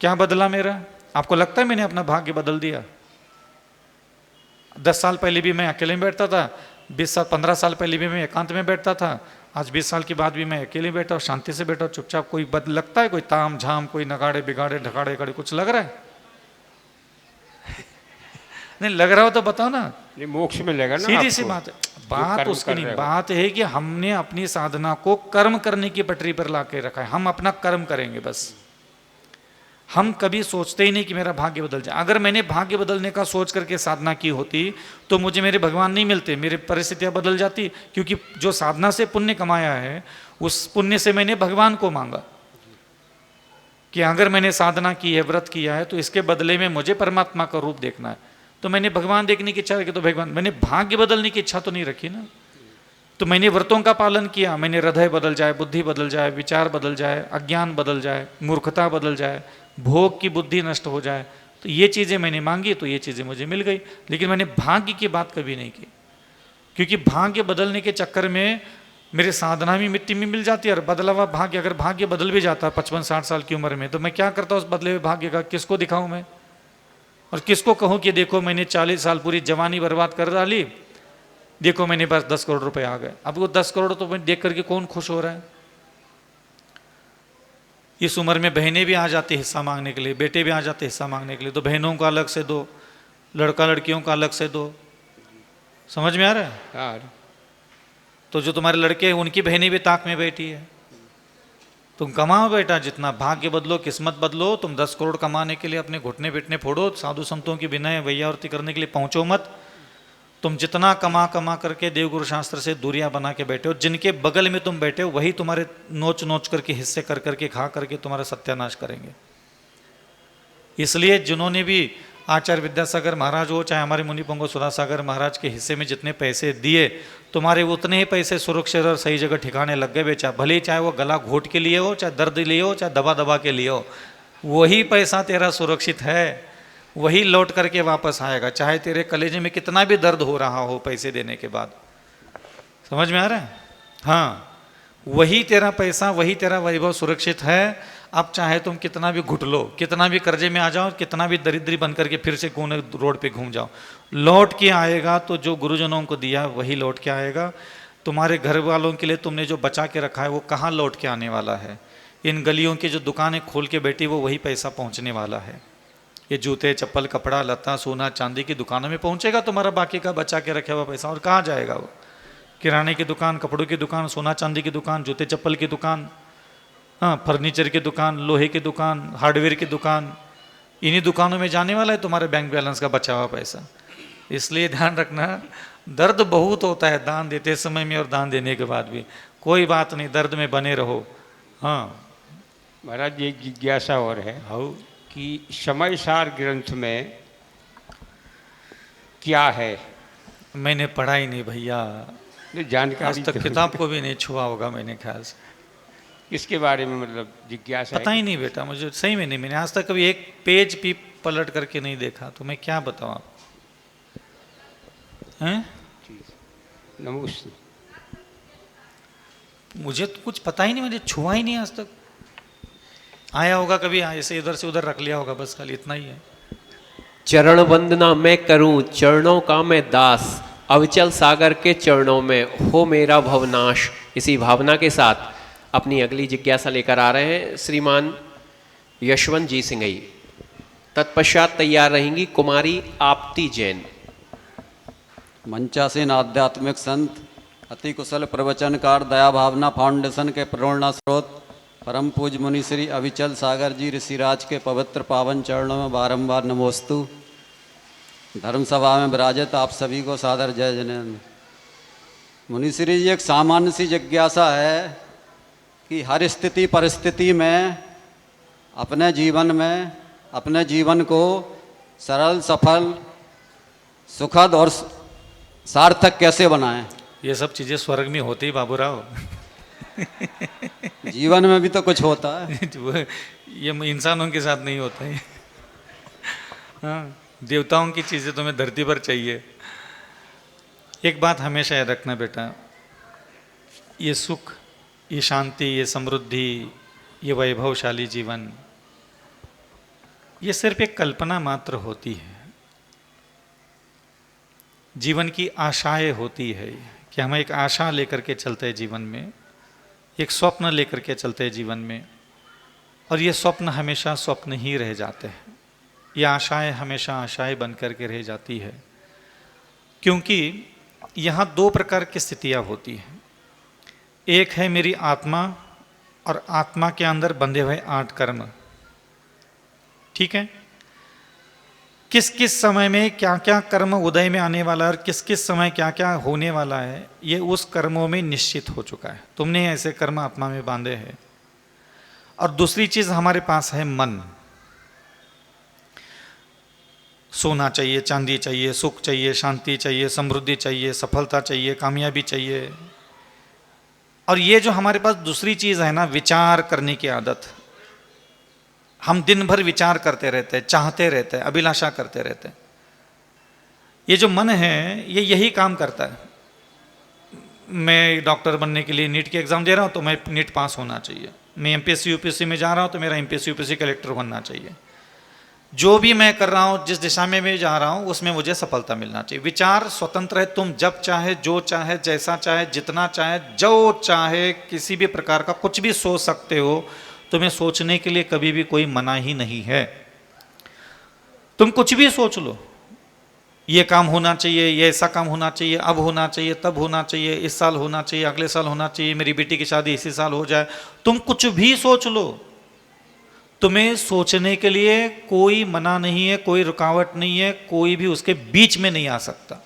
क्या बदला मेरा? आपको लगता है मैंने अपना भाग्य बदल दिया? 10 साल पहले भी मैं अकेले में बैठता था, 15 साल पहले भी मैं एकांत में बैठता था, आज 20 साल के बाद भी मैं अकेले बैठा हूँ, शांति से बैठा हूँ, चुपचाप। कोई लगता है कोई ताम झाम, कोई नगाड़े बिगाड़े ढकाड़े खड़े, कुछ लग रहा है? नहीं लग रहा हो तो बताओ ना। नहीं, मोक्ष में लगेगा ना। सीधी सी बात है, बात उसकी नहीं, बात है कि हमने अपनी साधना को कर्म करने की पटरी पर लाके रखा है। हम अपना कर्म करेंगे बस। हम कभी सोचते ही नहीं कि मेरा भाग्य बदल जाए। अगर मैंने भाग्य बदलने का सोच करके साधना की होती तो मुझे मेरे भगवान नहीं मिलते, मेरी परिस्थितियां बदल जाती। क्योंकि जो साधना से पुण्य कमाया है, उस पुण्य से मैंने भगवान को मांगा कि अगर मैंने साधना की है, व्रत किया है, तो इसके बदले में मुझे परमात्मा का रूप देखना है। तो मैंने भगवान देखने की इच्छा रखी, तो भगवान, मैंने भाग्य बदलने की इच्छा तो नहीं रखी ना। तो मैंने व्रतों का पालन किया, मैंने हृदय बदल जाए, बुद्धि बदल जाए, विचार बदल जाए, अज्ञान बदल जाए, मूर्खता बदल जाए, भोग की बुद्धि नष्ट हो जाए, तो ये चीज़ें मैंने मांगी, तो ये चीज़ें मुझे मिल गई। लेकिन मैंने भाग्य की बात कभी नहीं की, क्योंकि भाग्य बदलने के चक्कर में मेरी साधना भी मिट्टी में मिल जाती है। और बदला हुआ भाग्य, अगर भाग्य बदल भी जाता 55-60 साल की उम्र में, तो मैं क्या करता उस बदले हुए भाग्य का? किसको दिखाऊं मैं? और किसको कहूं कि देखो मैंने 40 साल पूरी जवानी बर्बाद कर डाली, देखो मैंने बस 10 करोड़ रुपए आ गए। अब वो 10 करोड़ तो मैं देख करके कौन खुश हो रहा है? इस उम्र में बहनें भी आ जाती हिस्सा मांगने के लिए, बेटे भी आ जाते हिस्सा मांगने के लिए, तो बहनों का अलग से दो, लड़का लड़कियों का अलग से दो। समझ में आ रहा है? यार तो जो तुम्हारे लड़के हैं उनकी बहनें भी ताक में बैठी है। तुम कमाओ बेटा, जितना भाग्य बदलो, किस्मत बदलो। तुम 10 करोड़ कमाने के लिए अपने घुटने पिटने फोड़ो, साधु संतों की विनय वैयावर्ती करने के लिए पहुंचो मत। तुम जितना कमा करके देवगुरु शास्त्र से दूरियां बना के बैठे हो, जिनके बगल में तुम बैठे हो वही तुम्हारे नोच नोच करके हिस्से कर करके खा करके तुम्हारा सत्यानाश करेंगे। इसलिए जिन्होंने भी आचार्य विद्यासागर महाराज हो, चाहे हमारे मुनि पुंगव सुधासागर महाराज के हिस्से में जितने पैसे दिए, तुम्हारे उतने ही पैसे सुरक्षित और सही जगह ठिकाने लग गए बेचा। भले ही चाहे वो गला घोट के लिए हो, चाहे दर्द लिए हो, चाहे दबा दबा के लिए हो, वही पैसा तेरा सुरक्षित है, वही लौट करके वापस आएगा, चाहे तेरे कलेजे में कितना भी दर्द हो रहा हो पैसे देने के बाद। समझ में आ रहा है? हाँ, वही तेरा पैसा, वही तेरा वैभव सुरक्षित है। अब चाहे तुम कितना भी घुट लो, कितना भी कर्जे में आ जाओ, कितना भी दरिद्री बन करके फिर से कोने रोड पे घूम जाओ, लौट के आएगा तो जो गुरुजनों को दिया वही लौट के आएगा। तुम्हारे घर वालों के लिए तुमने जो बचा के रखा है वो कहाँ लौट के आने वाला है? इन गलियों की जो दुकानें खोल के बैठी वो वही पैसा पहुँचने वाला है। ये जूते चप्पल कपड़ा लत्ता सोना चांदी की दुकानों में पहुँचेगा तुम्हारा बाकी का बचा के रखा हुआ पैसा। और कहाँ जाएगा वो? किराने की दुकान, कपड़ों की दुकान, सोना चांदी की दुकान, जूते चप्पल की दुकान, हाँ, फर्नीचर की दुकान, लोहे की दुकान, हार्डवेयर की दुकान, इन्हीं दुकानों में जाने वाला है तुम्हारे बैंक बैलेंस का बचा हुआ पैसा। इसलिए ध्यान रखना, दर्द बहुत होता है दान देते समय में और दान देने के बाद भी। कोई बात नहीं, दर्द में बने रहो। हाँ महाराज, एक जिज्ञासा और है कि समय सार ग्रंथ में क्या है? मैंने पढ़ा ही नहीं भैया, जानकारी आज तक किताब को भी नहीं छुआ होगा मैंने ख्याल से। किसके बारे में मतलब जिज्ञासा पता है? ही नहीं बेटा, मुझे सही में नहीं, मैंने आज तक कभी एक पेज भी पलट करके नहीं देखा, तो मैं क्या बताऊं आपको हैं? नमोस्तु। मुझे तो कुछ पता ही नहीं, मुझे छुआ ही नहीं आज तक। आया होगा कभी ऐसे इधर से उधर रख लिया होगा, बस खाली इतना ही है। चरण वंदना मैं करूं चरणों का मैं दास, अविचल सागर के चरणों में हो मेरा भवनाश। इसी भावना के साथ अपनी अगली जिज्ञासा लेकर आ रहे हैं श्रीमान यशवंत जी सिंघई। तत्पश्चात तैयार रहेंगी कुमारी आपती जैन। मंचासीन आध्यात्मिक संत, अति कुशल प्रवचनकार, दया भावना फाउंडेशन के प्रेरणा स्रोत परम पूज मुनि श्री अविचल सागर जी ऋषिराज के पवित्र पावन चरणों में बारंबार नमोस्तु। धर्म सभा में विराजित आप सभी को सादर जय जनेन्द्र। मुनि श्री जी, एक सामान्य सी जिज्ञासा है कि हर स्थिति परिस्थिति में अपने जीवन को सरल, सफल, सुखद और सार्थक कैसे बनाएं। ये सब चीजें स्वर्ग में होती बाबूराव। जीवन में भी तो कुछ होता है। ये इंसानों के साथ नहीं होता है। हाँ, देवताओं की चीजें तुम्हें धरती पर चाहिए। एक बात हमेशा याद रखना बेटा, ये सुख, ये शांति, ये समृद्धि, ये वैभवशाली जीवन, ये सिर्फ एक कल्पना मात्र होती है। जीवन की आशाएं होती है कि हम एक आशा लेकर के चलते हैं जीवन में, एक स्वप्न लेकर के चलते हैं जीवन में, और ये स्वप्न हमेशा स्वप्न ही रह जाते हैं। ये आशाएं हमेशा आशाएं बन करके रह जाती है, क्योंकि यहाँ दो प्रकार की स्थितियाँ होती हैं। एक है मेरी आत्मा, और आत्मा के अंदर बंधे हुए 8 कर्म। ठीक है, किस किस समय में क्या क्या कर्म उदय में आने वाला है और किस किस समय क्या क्या होने वाला है, ये उस कर्मों में निश्चित हो चुका है। तुमने ऐसे कर्म आत्मा में बांधे हैं। और दूसरी चीज हमारे पास है मन। सोना चाहिए, चांदी चाहिए, सुख चाहिए, शांति चाहिए, समृद्धि चाहिए, सफलता चाहिए, कामयाबी चाहिए। और ये जो हमारे पास दूसरी चीज है ना, विचार करने की आदत, हम दिन भर विचार करते रहते हैं, चाहते रहते हैं, अभिलाषा करते रहते हैं। ये जो मन है ये यही काम करता है। मैं डॉक्टर बनने के लिए नीट की एग्जाम दे रहा हूँ तो मैं नीट पास होना चाहिए। मैं एमपीएससी यूपीएससी में जा रहा हूँ तो मेरा एमपीएससी यूपीएससी कलेक्टर बनना चाहिए। जो भी मैं कर रहा हूँ, जिस दिशा में मैं जा रहा हूँ, उसमें मुझे सफलता मिलना चाहिए। विचार स्वतंत्र है, तुम जब चाहे, जो चाहे, जैसा चाहे, जितना चाहे, जो चाहे, किसी भी प्रकार का कुछ भी सोच सकते हो। तुम्हें सोचने के लिए कभी भी कोई मना ही नहीं है। तुम कुछ भी सोच लो, ये काम होना चाहिए, ये ऐसा काम होना चाहिए, अब होना चाहिए, तब होना चाहिए, इस साल होना चाहिए, अगले साल होना चाहिए, मेरी बेटी की शादी इसी साल हो जाए। तुम कुछ भी सोच लो, तुम्हें सोचने के लिए कोई मना नहीं है, कोई रुकावट नहीं है, कोई भी उसके बीच में नहीं आ सकता।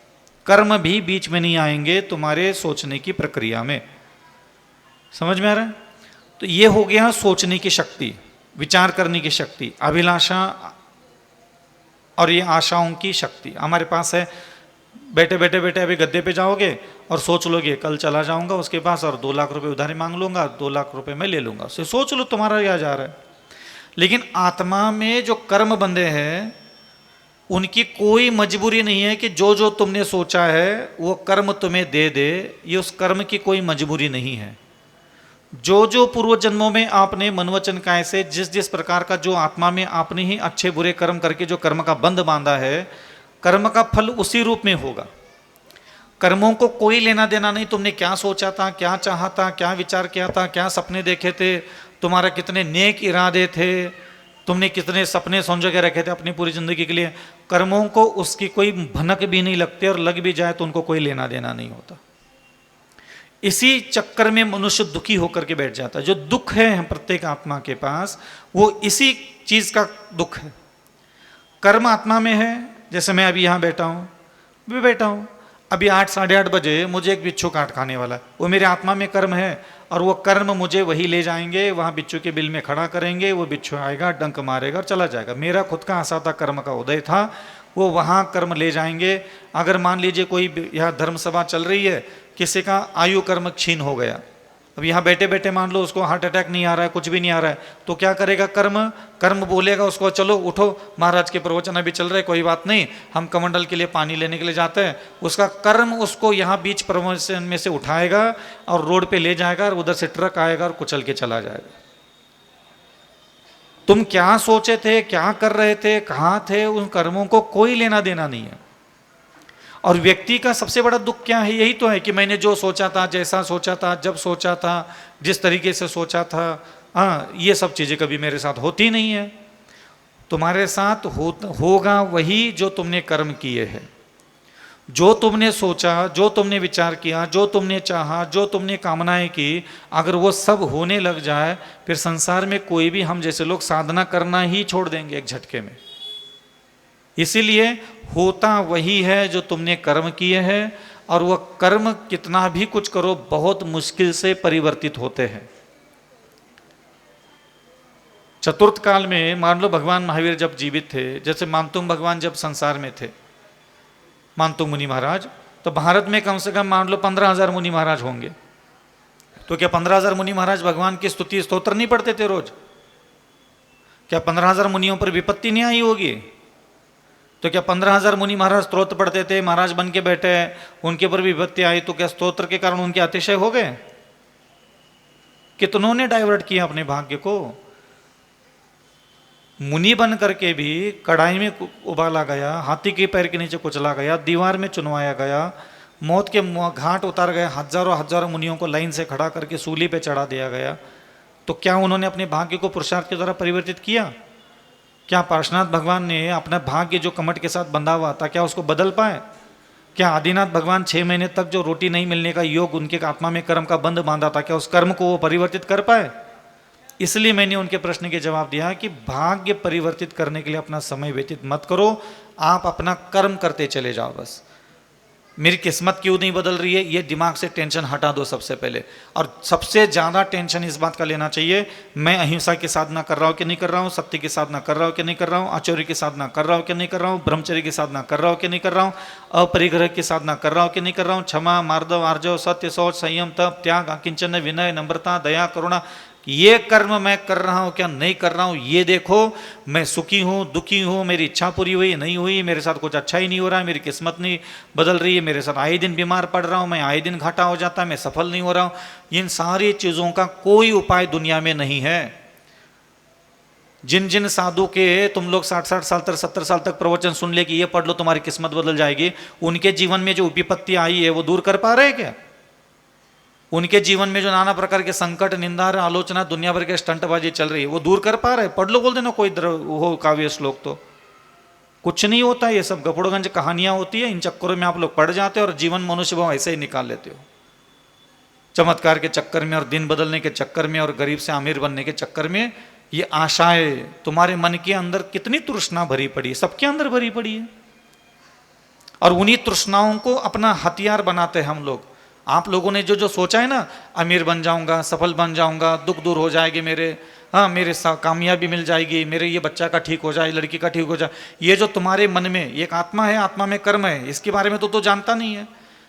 कर्म भी बीच में नहीं आएंगे तुम्हारे सोचने की प्रक्रिया में। समझ में आ रहा है? तो ये हो गया सोचने की शक्ति, विचार करने की शक्ति, अभिलाषा और ये आशाओं की शक्ति हमारे पास है। बैठे बैठे बैठे अभी गद्दे पे जाओगे और सोच लोगे कल चला जाऊंगा उसके पास और 2 लाख रुपए उधारी मांग लूंगा, 2 लाख रुपए मैं ले लूंगा। उससे सोच लो तुम्हारा क्या जा रहा है। लेकिन आत्मा में जो कर्म बंधे हैं उनकी कोई मजबूरी नहीं है कि जो जो तुमने सोचा है वो कर्म तुम्हें दे दे। ये उस कर्म की कोई मजबूरी नहीं है। जो जो पूर्व जन्मों में आपने मनवचन काय से जिस जिस प्रकार का जो आत्मा में आपने ही अच्छे बुरे कर्म करके जो कर्म का बंध बांधा है, कर्म का फल उसी रूप में होगा। कर्मों को कोई लेना देना नहीं। तुमने क्या सोचा था, क्या चाहा था, क्या विचार किया था, क्या सपने देखे थे, तुम्हारा कितने नेक इरादे थे, तुमने कितने सपने संजो के रखे थे अपनी पूरी जिंदगी के लिए, कर्मों को उसकी कोई भनक भी नहीं लगती और लग भी जाए तो उनको कोई लेना देना नहीं होता। इसी चक्कर में मनुष्य दुखी होकर के बैठ जाता है। जो दुख है प्रत्येक आत्मा के पास वो इसी चीज का दुख है। कर्म आत्मा में है। जैसे मैं अभी यहाँ बैठा हूँ, अभी 8 साढ़े 8 बजे मुझे एक बिच्छू काट खाने वाला है, वो मेरे आत्मा में कर्म है और वो कर्म मुझे वही ले जाएंगे, वहाँ बिच्छू के बिल में खड़ा करेंगे, वो बिच्छू आएगा, डंक मारेगा और चला जाएगा। मेरा खुद का आसाता कर्म का उदय था, वो वहाँ कर्म ले जाएंगे। अगर मान लीजिए कोई यहाँ धर्म सभा चल रही है, किसी का आयु कर्म क्षीण हो गया, अब यहाँ बैठे बैठे मान लो उसको हार्ट अटैक नहीं आ रहा है, कुछ भी नहीं आ रहा है, तो क्या करेगा? कर्म। कर्म बोलेगा उसको, चलो उठो, महाराज के प्रवचन अभी चल रहे, कोई बात नहीं, हम कमंडल के लिए पानी लेने के लिए जाते हैं। उसका कर्म उसको यहाँ बीच प्रवचन में से उठाएगा और रोड पे ले जाएगा, और उधर से ट्रक आएगा और कुचल के चला जाएगा। तुम क्या सोचे थे, क्या कर रहे थे, कहाँ थे, उन कर्मों को कोई लेना देना नहीं है। और व्यक्ति का सबसे बड़ा दुख क्या है? यही तो है कि मैंने जो सोचा था, जैसा सोचा था, जब सोचा था, जिस तरीके से सोचा था, हाँ, ये सब चीज़ें कभी मेरे साथ होती नहीं है। तुम्हारे साथ होगा वही जो तुमने कर्म किए हैं। जो तुमने सोचा, जो तुमने विचार किया, जो तुमने चाहा, जो तुमने कामनाएं की, अगर वो सब होने लग जाए, फिर संसार में कोई भी हम जैसे लोग साधना करना ही छोड़ देंगे एक झटके में। इसीलिए होता वही है जो तुमने कर्म किए हैं, और वह कर्म कितना भी कुछ करो बहुत मुश्किल से परिवर्तित होते हैं। चतुर्थ काल में मान लो भगवान महावीर जब जीवित थे, जैसे मानतुंग भगवान जब संसार में थे, मानतुंग मुनि महाराज, तो भारत में कम से कम मान लो 15,000 मुनि महाराज होंगे। तो क्या 15,000 मुनि महाराज भगवान की स्तुति स्तोत्र नहीं पढ़ते थे रोज? क्या 15,000 मुनियों पर विपत्ति नहीं आई होगी? तो क्या 15,000 मुनि महाराज स्तोत्र पढ़ते थे, महाराज बन के बैठे, उनके ऊपर विपत्ति आई, तो क्या स्तोत्र के कारण उनके अतिशय हो गए? कितनों ने डाइवर्ट किया अपने भाग्य को। मुनि बन करके भी कढ़ाई में उबाला गया, हाथी के पैर के नीचे कुचला गया, दीवार में चुनवाया गया, मौत के घाट उतार गए, हजारों हजारों मुनियों को लाइन से खड़ा करके सूली पे चढ़ा दिया गया। तो क्या उन्होंने अपने भाग्य को पुरुषार्थ के द्वारा परिवर्तित किया? क्या पार्श्वनाथ भगवान ने अपना भाग्य जो कमट के साथ बंधा हुआ था, क्या उसको बदल पाए? क्या आदिनाथ भगवान 6 महीने तक जो रोटी नहीं मिलने का योग उनके आत्मा में कर्म का बंध बांधा था, क्या उस कर्म को वो परिवर्तित कर पाए? इसलिए मैंने उनके प्रश्न के जवाब दिया कि भाग्य परिवर्तित करने के लिए अपना समय व्यतीत मत करो, आप अपना कर्म करते चले जाओ बस। मेरी किस्मत क्यों नहीं बदल रही है, ये दिमाग से टेंशन हटा दो सबसे पहले। और सबसे ज़्यादा टेंशन इस बात का लेना चाहिए, मैं अहिंसा की साधना कर रहा हूँ कि नहीं कर रहा हूँ, सत्य की साधना कर रहा हूँ कि नहीं कर रहा हूँ, आचौर्य की साधना कर रहा हूँ कि नहीं कर रहा हूँ, ब्रह्मचर्य की साधना कर रहा हूँ कि नहीं कर रहा हूँ, अपरिग्रह की साधना कर रहा हूँ कि नहीं कर रहा हूँ, क्षमा, मार्दव, आर्जव, सत्य, शौच, संयम, तप, त्याग, अकिंचन, विनय, नम्रता, दया, करुणा, ये कर्म मैं कर रहा हूँ क्या नहीं कर रहा हूँ, ये देखो। मैं सुखी हूँ, दुखी हूँ, मेरी इच्छा पूरी हुई नहीं हुई, मेरे साथ कुछ अच्छा ही नहीं हो रहा है, मेरी किस्मत नहीं बदल रही है, मेरे साथ आए दिन बीमार पड़ रहा हूँ, मैं आए दिन घाटा हो जाता है, मैं सफल नहीं हो रहा हूँ। इन सारी चीज़ों का कोई उपाय दुनिया में नहीं है। जिन जिन साधु के तुम लोग 60-60 साल तक 70 साल तक प्रवचन सुन ले कि ये पढ़ लो तुम्हारी किस्मत बदल जाएगी, उनके जीवन में जो विपत्ति आई है वो दूर कर पा रहे क्या? उनके जीवन में जो नाना प्रकार के संकट, निंदा, आलोचना, दुनिया भर के स्टंटबाजी चल रही है वो दूर कर पा रहे? पढ़ लो बोल देना कोई हो काव्य श्लोक, तो कुछ नहीं होता। ये सब गपड़गंज कहानियां होती है, इन चक्करों में आप लोग पड़ जाते हो और जीवन मनुष्य भाव ऐसे ही निकाल लेते हो। चमत्कार के चक्कर में और दिन बदलने के चक्कर में और गरीब से अमीर बनने के चक्कर में ये आशाएं तुम्हारे मन के अंदर कितनी तृष्णा भरी पड़ी है, सबके अंदर भरी पड़ी है। और उन्हीं तृष्णाओं को अपना हथियार बनाते हैं हम लोग। आप लोगों ने जो जो सोचा है ना, अमीर बन जाऊंगा, सफल बन जाऊंगा, दुख दूर हो जाएगी मेरे, हाँ मेरे कामयाबी मिल जाएगी, मेरे ये बच्चा का ठीक हो जाए, लड़की का ठीक हो जाए, ये जो तुम्हारे मन में एक आत्मा है, आत्मा में कर्म है, इसके बारे में तो जानता नहीं है।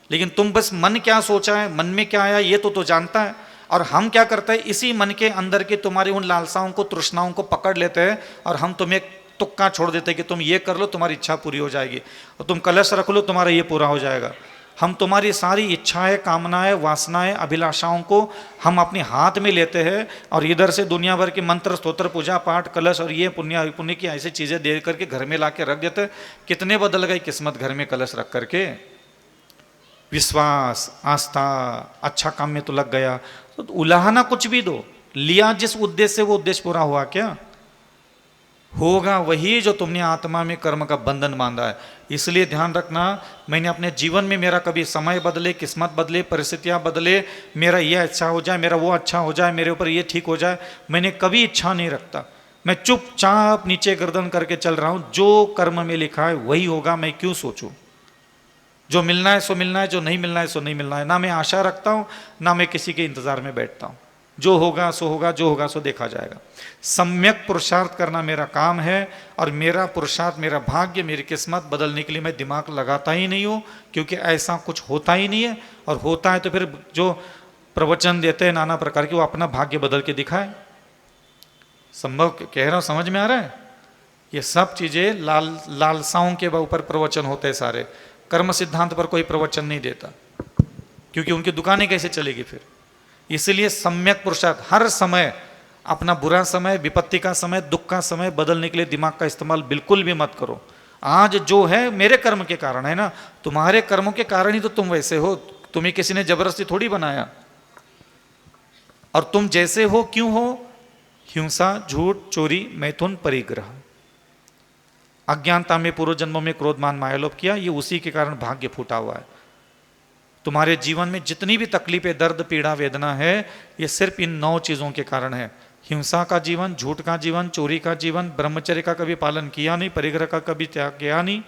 लेकिन तुम बस मन क्या सोचा है, मन में क्या आया, ये तो जानता है। और हम क्या करते हैं, इसी मन के अंदर की तुम्हारी उन लालसाओं को, तृष्णाओं को पकड़ लेते हैं और हम तुम्हें तुक्का छोड़ देते हैं कि तुम ये कर लो तुम्हारी इच्छा पूरी हो जाएगी, और तुम कलश रख लो तुम्हारा ये पूरा हो जाएगा। हम तुम्हारी सारी इच्छाएं, कामनाएं, वासनाएं, अभिलाषाओं को हम अपने हाथ में लेते हैं और इधर से दुनिया भर के मंत्र, स्तोत्र, पूजा पाठ, कलश और ये पुण्य की ऐसी चीज़ें दे करके घर में ला के रख देते हैं। कितने बदल गई किस्मत घर में कलश रख करके। विश्वास, आस्था, अच्छा काम में तो लग गया, तो उलाहना कुछ भी दो, लिया जिस उद्देश्य से वो उद्देश्य पूरा हुआ क्या? होगा वही जो तुमने आत्मा में कर्म का बंधन बांधा है। इसलिए ध्यान रखना, मैंने अपने जीवन में मेरा कभी समय बदले, किस्मत बदले, परिस्थितियां बदले, मेरा ये अच्छा हो जाए, मेरा वो अच्छा हो जाए, मेरे ऊपर ये ठीक हो जाए, मैंने कभी इच्छा नहीं रखता। मैं चुपचाप नीचे गर्दन करके चल रहा हूँ। जो कर्म में लिखा है वही होगा, मैं क्यों सोचूं? जो मिलना है सो मिलना है, जो नहीं मिलना है सो नहीं मिलना है। ना मैं आशा रखता हूँ, ना मैं किसी के इंतजार में बैठता हूँ। जो होगा सो होगा, जो होगा सो देखा जाएगा। सम्यक पुरुषार्थ करना मेरा काम है, और मेरा पुरुषार्थ, मेरा भाग्य, मेरी किस्मत बदलने के लिए मैं दिमाग लगाता ही नहीं हूँ, क्योंकि ऐसा कुछ होता ही नहीं है। और होता है तो फिर जो प्रवचन देते हैं नाना प्रकार के, वो अपना भाग्य बदल के दिखाए। संभव कह रहा हूं, समझ में आ रहा है? ये सब चीजें लालसाओं के ऊपर प्रवचन होते हैं सारे। कर्म सिद्धांत पर कोई प्रवचन नहीं देता, क्योंकि उनकी दुकानें कैसे चलेगी फिर। इसलिए सम्यक पुरुषार्थ, हर समय अपना बुरा समय, विपत्ति का समय, दुख का समय बदलने के लिए दिमाग का इस्तेमाल बिल्कुल भी मत करो। आज जो है मेरे कर्म के कारण है ना, तुम्हारे कर्मों के कारण ही तो तुम वैसे हो। तुम्हें किसी ने जबरदस्ती थोड़ी बनाया। और तुम जैसे हो क्यों हो? हिंसा, झूठ, चोरी, मैथुन, परिग्रह, अज्ञानता में पूर्व जन्मों में क्रोध मान माया लोभ किया, ये उसी के कारण भाग्य फूटा हुआ है। तुम्हारे जीवन में जितनी भी तकलीफें, दर्द, पीड़ा, वेदना है, ये सिर्फ इन 9 चीजों के कारण है। हिंसा का जीवन, झूठ का जीवन, चोरी का जीवन, ब्रह्मचर्य का कभी पालन किया नहीं, परिग्रह का कभी त्याग किया नहीं,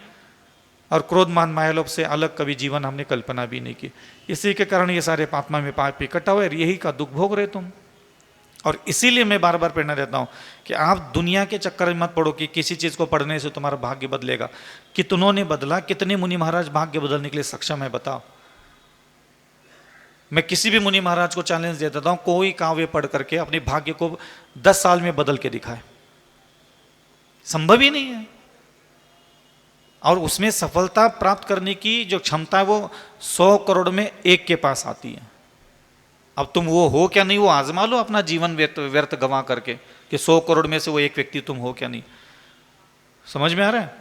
और क्रोध मान माया लोभ से अलग कभी जीवन हमने कल्पना भी नहीं की। इसी के कारण ये सारे पात्मा में पाप इकट्ठा हुए, यही का दुख भोग रहे तुम। और इसीलिए मैं बार बार प्रेरणा देता हूं कि आप दुनिया के चक्कर में मत पड़ो कि किसी चीज को पढ़ने से तुम्हारा भाग्य बदलेगा। कितनों ने बदला, कितने मुनि महाराज भाग्य बदलने के लिए सक्षम है, बताओ। मैं किसी भी मुनि महाराज को चैलेंज दे देता हूं, कोई काव्य पढ़ करके अपने भाग्य को 10 साल में बदल के दिखाए। संभव ही नहीं है। और उसमें सफलता प्राप्त करने की जो क्षमता है वो 100 करोड़ में 1 के पास आती है। अब तुम वो हो क्या नहीं, वो आजमा लो अपना जीवन व्यर्थ गंवा करके कि 100 करोड़ में से वो एक व्यक्ति तुम हो क्या नहीं। समझ में आ रहा है?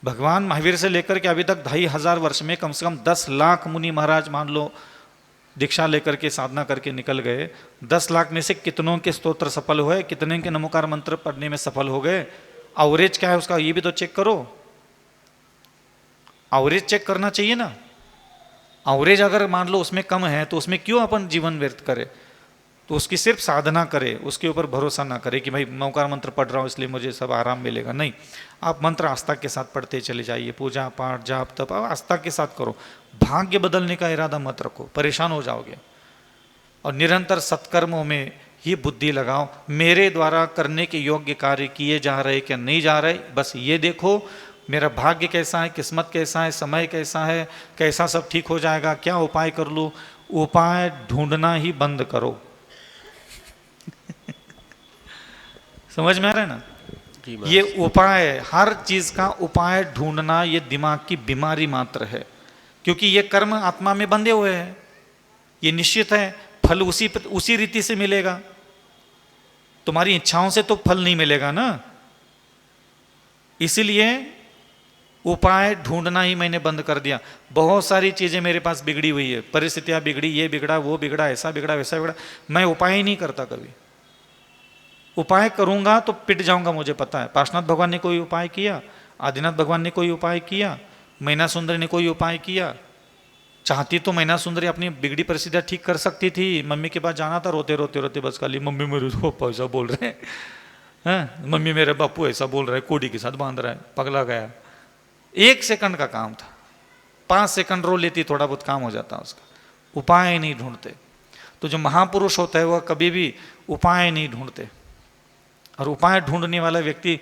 भगवान महावीर से लेकर के अभी तक 2500 वर्ष में कम से कम 10 लाख मुनि महाराज मान लो दीक्षा लेकर के साधना करके निकल गए। 10 लाख में से कितनों के स्तोत्र सफल हुए, कितने के नमोकार मंत्र पढ़ने में सफल हो गए? एवरेज क्या है उसका, ये भी तो चेक करो। एवरेज चेक करना चाहिए ना। एवरेज अगर मान लो उसमें कम है तो उसमें क्यों अपन जीवन व्यर्थ करे? तो उसकी सिर्फ साधना करे, उसके ऊपर भरोसा ना करे कि भाई नमोकार मंत्र पढ़ रहा हूँ इसलिए मुझे सब आराम मिलेगा। नहीं, आप मंत्र आस्था के साथ पढ़ते चले जाइए, पूजा पाठ जाप तप आस्था के साथ करो। भाग्य बदलने का इरादा मत रखो, परेशान हो जाओगे। और निरंतर सत्कर्मों में ये बुद्धि लगाओ, मेरे द्वारा करने के योग्य कार्य किए जा रहे क्या नहीं जा रहे, बस ये देखो मेरा भाग्य कैसा है, किस्मत कैसा है, समय कैसा है, कैसा सब ठीक हो जाएगा, क्या उपाय कर लूँ। उपाय ढूंढना ही बंद करो। समझ में आ रहा है ना? ये उपाय, हर चीज का उपाय ढूंढना ये दिमाग की बीमारी मात्र है। क्योंकि ये कर्म आत्मा में बंधे हुए हैं, ये निश्चित है फल उसी रीति से मिलेगा। तुम्हारी इच्छाओं से तो फल नहीं मिलेगा ना। इसीलिए उपाय ढूंढना ही मैंने बंद कर दिया। बहुत सारी चीजें मेरे पास बिगड़ी हुई है, परिस्थितियां बिगड़ी, ये बिगड़ा, वो बिगड़ा, ऐसा बिगड़ा, वैसा बिगड़ा, मैं उपाय ही नहीं करता कभी। उपाय करूंगा तो पिट जाऊंगा, मुझे पता है। पार्श्वनाथ भगवान ने कोई उपाय किया, आदिनाथ भगवान ने कोई उपाय किया, मैना सुंदरी ने कोई उपाय किया। चाहती तो मैना सुंदरी अपनी बिगड़ी परिस्थितियां ठीक कर सकती थी। मम्मी के पास जाना था, रोते रोते रोते बस खाली मम्मी मेरे को ऐसा बोल रहे हैं, मम्मी मेरे बापू ऐसा बोल रहा है, कोडी के साथ बांध रहा है, पगला गया। 1 सेकंड का काम था, 5 सेकंड रो लेती, थोड़ा बहुत काम हो जाता उसका। उपाय नहीं ढूंढते। तो जो महापुरुष होता है वह कभी भी उपाय नहीं ढूंढते। और उपाय ढूंढने वाला व्यक्ति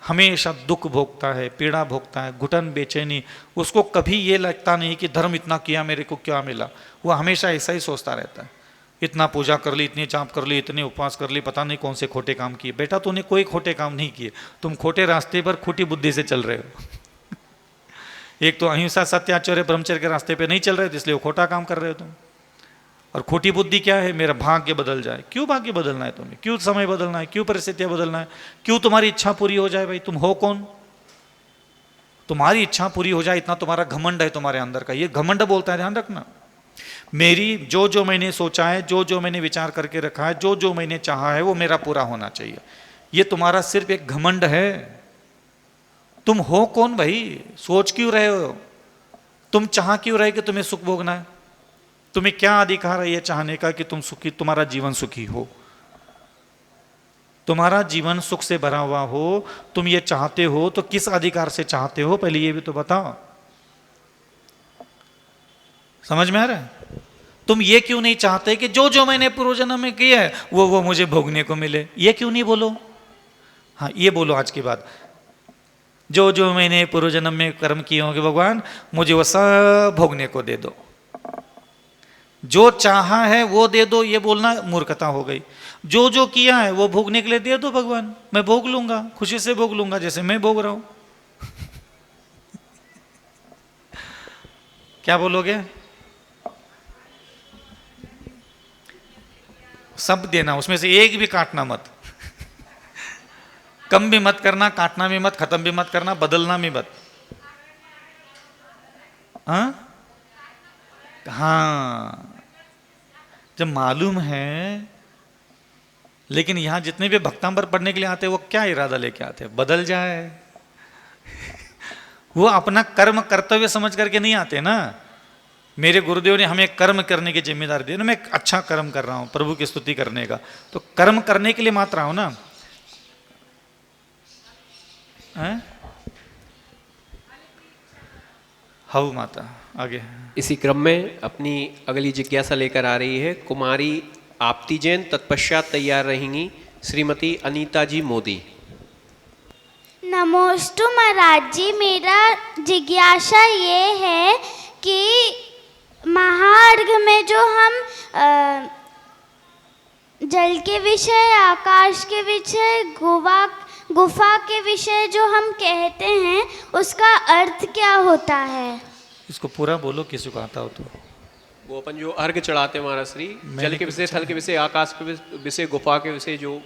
हमेशा दुख भोगता है, पीड़ा भोगता है, घुटन, बेचैनी। उसको कभी ये लगता नहीं कि धर्म इतना किया मेरे को क्या मिला। वो हमेशा ऐसा ही सोचता रहता है, इतना पूजा कर ली, इतनी जाप कर ली, इतने उपवास कर ली, पता नहीं कौन से खोटे काम किए। बेटा तूने कोई खोटे काम नहीं किए, तुम खोटे रास्ते पर खोटी बुद्धि से चल रहे हो। एक तो अहिंसा, सत्य, आचर्य, ब्रह्मचर्य के रास्ते पे नहीं चल रहे थे, इसलिए वो खोटा काम कर रहे हो तुम। और खोटी बुद्धि क्या है? मेरा भाग्य बदल जाए। क्यों भाग्य बदलना है तुम्हें? क्यों समय बदलना है? क्यों परिस्थितियां बदलना है? क्यों तुम्हारी इच्छा पूरी हो जाए? भाई तुम हो कौन? तुम्हारी इच्छा पूरी हो जाए इतना तुम्हारा घमंड है तुम्हारे अंदर का। ये घमंड बोलता है, ध्यान रखना। मेरी जो मैंने सोचा है, जो मैंने विचार करके रखा है, जो मैंने चाहा है वो मेरा पूरा होना चाहिए। ये तुम्हारा सिर्फ एक घमंड है। तुम हो कौन भाई? सोच क्यों रहे हो? तुम चाह क्यों रहे कि तुम्हें सुख भोगना है? तुम्हें क्या अधिकार है ये चाहने का कि तुम सुखी, तुम्हारा जीवन सुखी हो, तुम्हारा जीवन सुख से भरा हुआ हो? तुम ये चाहते हो तो किस अधिकार से चाहते हो? पहले ये भी तो बताओ। समझ में आ रहा है? तुम ये क्यों नहीं चाहते कि जो मैंने पूर्व जन्म में किया है वो मुझे भोगने को मिले? ये क्यों नहीं बोलो? हाँ, ये बोलो आज के बाद, जो मैंने पूर्व जन्म में कर्म किए होंगे भगवान, मुझे वो सब भोगने को दे दो। जो चाहा है वो दे दो, ये बोलना मूर्खता हो गई। जो किया है वो भोगने के लिए दे दो भगवान, मैं भोग लूंगा, खुशी से भोग लूंगा, जैसे मैं भोग रहा हूं। क्या बोलोगे? सब देना, उसमें से एक भी काटना मत। कम भी मत करना, काटना भी मत, खत्म भी मत करना, बदलना भी मत। हाँ, जब मालूम है। लेकिन यहां जितने भी भक्तांबर पढ़ने के लिए आते हैं वो क्या इरादा लेके आते हैं? बदल जाए। वो अपना कर्म कर्तव्य समझ करके नहीं आते ना। मेरे गुरुदेव ने हमें कर्म करने की जिम्मेदारी दी ना, मैं अच्छा कर्म कर रहा हूं प्रभु की स्तुति करने का, तो कर्म करने के लिए मत रहा हूं ना। हाउ माता आगे। इसी क्रम में अपनी अगली जिज्ञासा लेकर आ रही है कुमारी आपती जैन। तत्पश्चात तैयार रहेंगी श्रीमती अनीता जी मोदी। नमोस्तु महाराज जी, मेरा जिज्ञासा ये है कि महार्घ में जो हम जल के विषय, आकाश के विषय, गुफा के विषय जो हम कहते हैं, उसका अर्थ क्या होता है? इसको पूरा बोलो, किसी को आता हो तो। वो अपन जो अर्घ चढ़ाते हैं महाराज श्री, जल के विषय, थल के विषय, आकाश के विषय, गुफा के विषय, जो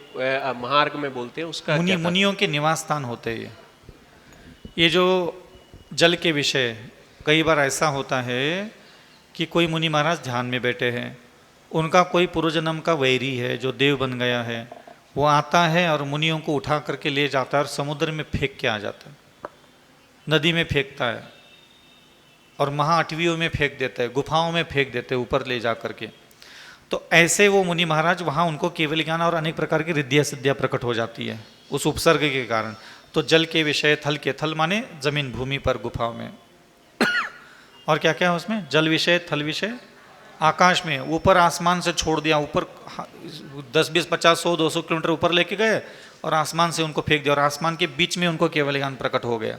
महार्घ में बोलते हैं, उसका मुनियों के निवास स्थान होते हैं ये जो जल के विषय। कई बार ऐसा होता है कि कोई मुनि महाराज ध्यान में बैठे हैं, उनका कोई पूर्वजन्म का वैरी है जो देव बन गया है, वो आता है और मुनियों को उठा करके ले जाता है और समुद्र में फेंक के आ जाता है, नदी में फेंकता है और महाअटवियों में फेंक देता है, गुफाओं में फेंक देते हैं ऊपर ले जा करके। तो ऐसे वो मुनि महाराज वहाँ उनको केवल ज्ञान और अनेक प्रकार की रिद्धियाँ सिद्धियाँ प्रकट हो जाती है उस उपसर्ग के कारण। तो जल के विषय, थल के, थल माने जमीन भूमि पर गुफाओं में, और क्या क्या है उसमें? जल विषय, थल विषय, आकाश में, ऊपर आसमान से छोड़ दिया, ऊपर 10, 20, 50, 100, 200 किलोमीटर ऊपर लेके गए और आसमान से उनको फेंक दिया और आसमान के बीच में उनको केवल ज्ञान प्रकट हो गया।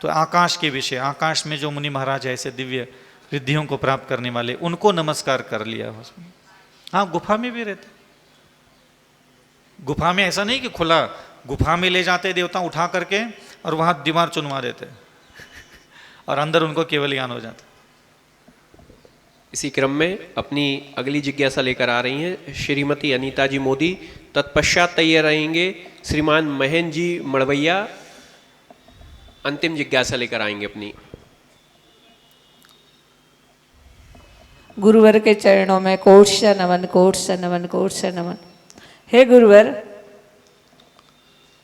तो आकाश के विषय, आकाश में जो मुनि महाराज ऐसे दिव्य रिद्धियों को प्राप्त करने वाले, उनको नमस्कार कर लिया उसमें। हाँ, गुफा में भी रहते, गुफा में ऐसा नहीं कि खुला, गुफा में ले जाते देवता उठा करके और वहां दीवार चुनवा देते और अंदर उनको केवल ज्ञान हो जाता। इसी क्रम में अपनी अगली जिज्ञासा लेकर आ रही हैं श्रीमती अनीता जी मोदी। तत्पश्चात तैयार रहेंगे श्रीमान महेंद्र जी मड़वैया। अंतिम जिज्ञासा लेकर आएंगे अपनी। गुरुवर के चरणों में कोट से नमन, कोट से नमन, कोट से नमन। हे गुरुवर,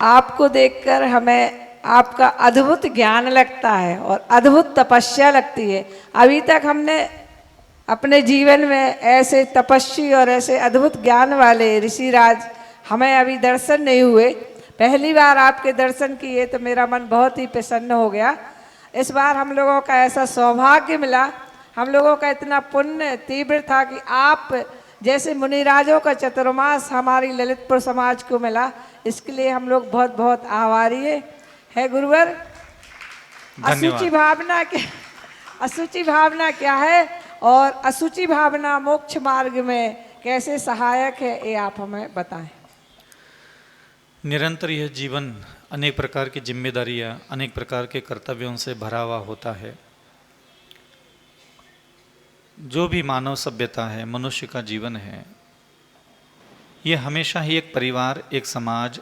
आपको देखकर हमें आपका अद्भुत ज्ञान लगता है और अद्भुत तपस्या लगती है। अभी तक हमने अपने जीवन में ऐसे तपस्वी और ऐसे अद्भुत ज्ञान वाले ऋषिराज हमें अभी दर्शन नहीं हुए। पहली बार आपके दर्शन किए तो मेरा मन बहुत ही प्रसन्न हो गया। इस बार हम लोगों का ऐसा सौभाग्य मिला, हम लोगों का इतना पुण्य तीव्र था कि आप जैसे मुनिराजों का चतुर्मास हमारी ललितपुर समाज को मिला। इसके लिए हम लोग बहुत बहुत आभारी है गुरुवर। असुचि भावना क्या है और असुचि भावना मोक्ष मार्ग में कैसे सहायक है, ये आप हमें बताएं। निरंतर यह जीवन अनेक प्रकार की जिम्मेदारियां, अनेक प्रकार के कर्तव्यों से भरा हुआ होता है। जो भी मानव सभ्यता है, मनुष्य का जीवन है, ये हमेशा ही एक परिवार, एक समाज,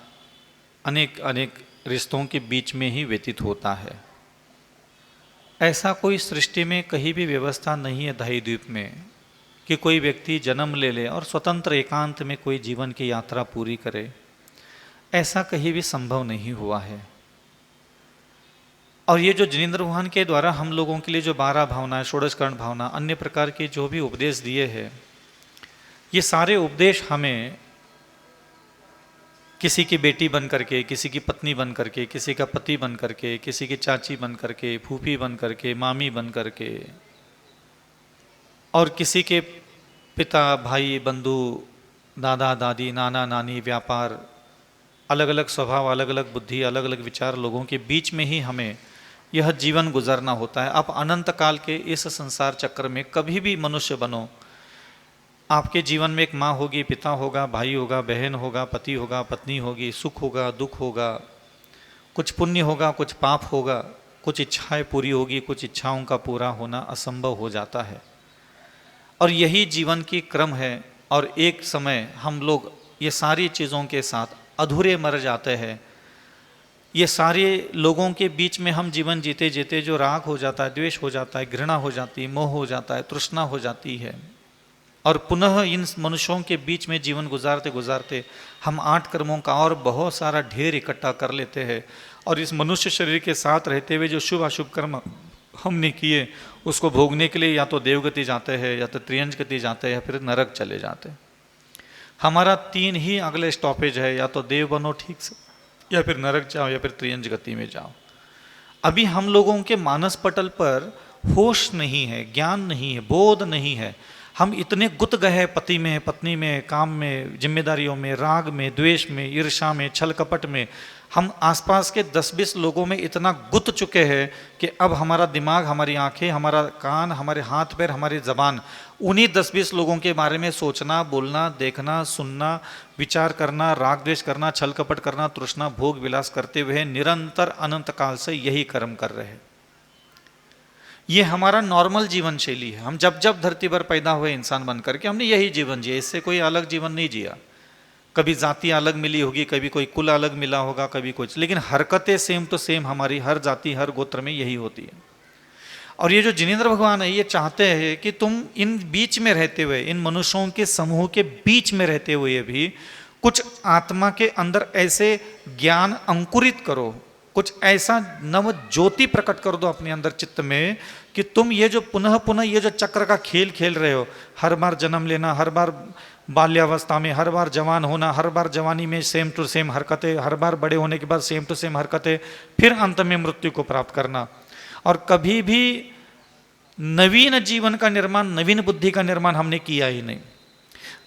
अनेक अनेक रिश्तों के बीच में ही व्यतीत होता है। ऐसा कोई सृष्टि में कहीं भी व्यवस्था नहीं है दही द्वीप में कि कोई व्यक्ति जन्म ले ले और स्वतंत्र एकांत में कोई जीवन की यात्रा पूरी करे। ऐसा कहीं भी संभव नहीं हुआ है। और ये जो जिनेंद्र मोहन के द्वारा हम लोगों के लिए जो 12 भावनाएं, षोडशकरण भावना, अन्य प्रकार के जो भी उपदेश दिए हैं, ये सारे उपदेश हमें किसी की बेटी बन करके, किसी की पत्नी बन करके, किसी का पति बन करके, किसी की चाची बन करके, फूफी बन करके, मामी बन करके, और किसी के पिता, भाई, बंधु, दादा, दादी, नाना, नानी, व्यापार, अलग अलग स्वभाव, अलग अलग बुद्धि, अलग अलग विचार लोगों के बीच में ही हमें यह जीवन गुजरना होता है। आप अनंत काल के इस संसार चक्र में कभी भी मनुष्य बनो, आपके जीवन में एक माँ होगी, पिता होगा, भाई होगा, बहन होगा, पति होगा, पत्नी होगी, सुख होगा, दुख होगा, कुछ पुण्य होगा, कुछ पाप होगा, कुछ इच्छाएं पूरी होगी, कुछ इच्छाओं का पूरा होना असंभव हो जाता है। और यही जीवन की क्रम है। और एक समय हम लोग ये सारी चीज़ों के साथ अधूरे मर जाते हैं। ये सारे लोगों के बीच में हम जीवन जीते जीते जो राग हो जाता है, द्वेष हो जाता है, घृणा हो जाती है, मोह हो जाता है, तृष्णा हो जाती है, और पुनः इन मनुष्यों के बीच में जीवन गुजारते गुजारते हम 8 कर्मों का और बहुत सारा ढेर इकट्ठा कर लेते हैं। और इस मनुष्य शरीर के साथ रहते हुए जो शुभ अशुभ कर्म हमने किए उसको भोगने के लिए या तो देवगति जाते हैं, या तो त्रियंज गति जाते हैं, या फिर नरक चले जाते हैं। हमारा 3 ही अगले स्टॉपेज है, या तो देव बनो ठीक से, या फिर नरक जाओ, या फिर त्रियंज गति में जाओ। अभी हम लोगों के मानस पटल पर होश नहीं है, ज्ञान नहीं है, बोध नहीं है। हम इतने गुत गए पति में, पत्नी में, काम में, जिम्मेदारियों में, राग में, द्वेष में, ईर्ष्या में, छल कपट में, हम आसपास के 10-20 लोगों में इतना गुत चुके हैं कि अब हमारा दिमाग, हमारी आंखें, हमारा कान, हमारे हाथ पैर, हमारी ज़बान उन्हीं 10-20 लोगों के बारे में सोचना, बोलना, देखना, सुनना, विचार करना, राग द्वेष करना, छल कपट करना, तृष्णा भोग विलास करते हुए निरंतर अनंत काल से यही कर्म कर रहे हैं। ये हमारा नॉर्मल जीवन शैली है। हम जब जब धरती पर पैदा हुए इंसान बन करके हमने यही जीवन जिया, इससे कोई अलग जीवन नहीं जिया। कभी जाति अलग मिली होगी, कभी कोई कुल अलग मिला होगा, कभी कुछ, लेकिन हरकतें सेम तो सेम हमारी हर जाति हर गोत्र में यही होती है। और ये जो जिनेंद्र भगवान है ये चाहते हैं कि तुम इन बीच में रहते हुए, इन मनुष्यों के समूह के बीच में रहते हुए भी कुछ आत्मा के अंदर ऐसे ज्ञान अंकुरित करो, कुछ ऐसा नव ज्योति प्रकट कर दो अपने अंदर चित्त में कि तुम ये जो पुनः पुनः ये जो चक्र का खेल खेल रहे हो, हर बार जन्म लेना, हर बार बाल्यावस्था में, हर बार जवान होना, हर बार जवानी में सेम टू सेम हरकतें, हर बार बड़े होने के बाद सेम टू सेम हरकतें, फिर अंत में मृत्यु को प्राप्त करना। और कभी भी नवीन जीवन का निर्माण, नवीन बुद्धि का निर्माण हमने किया ही नहीं।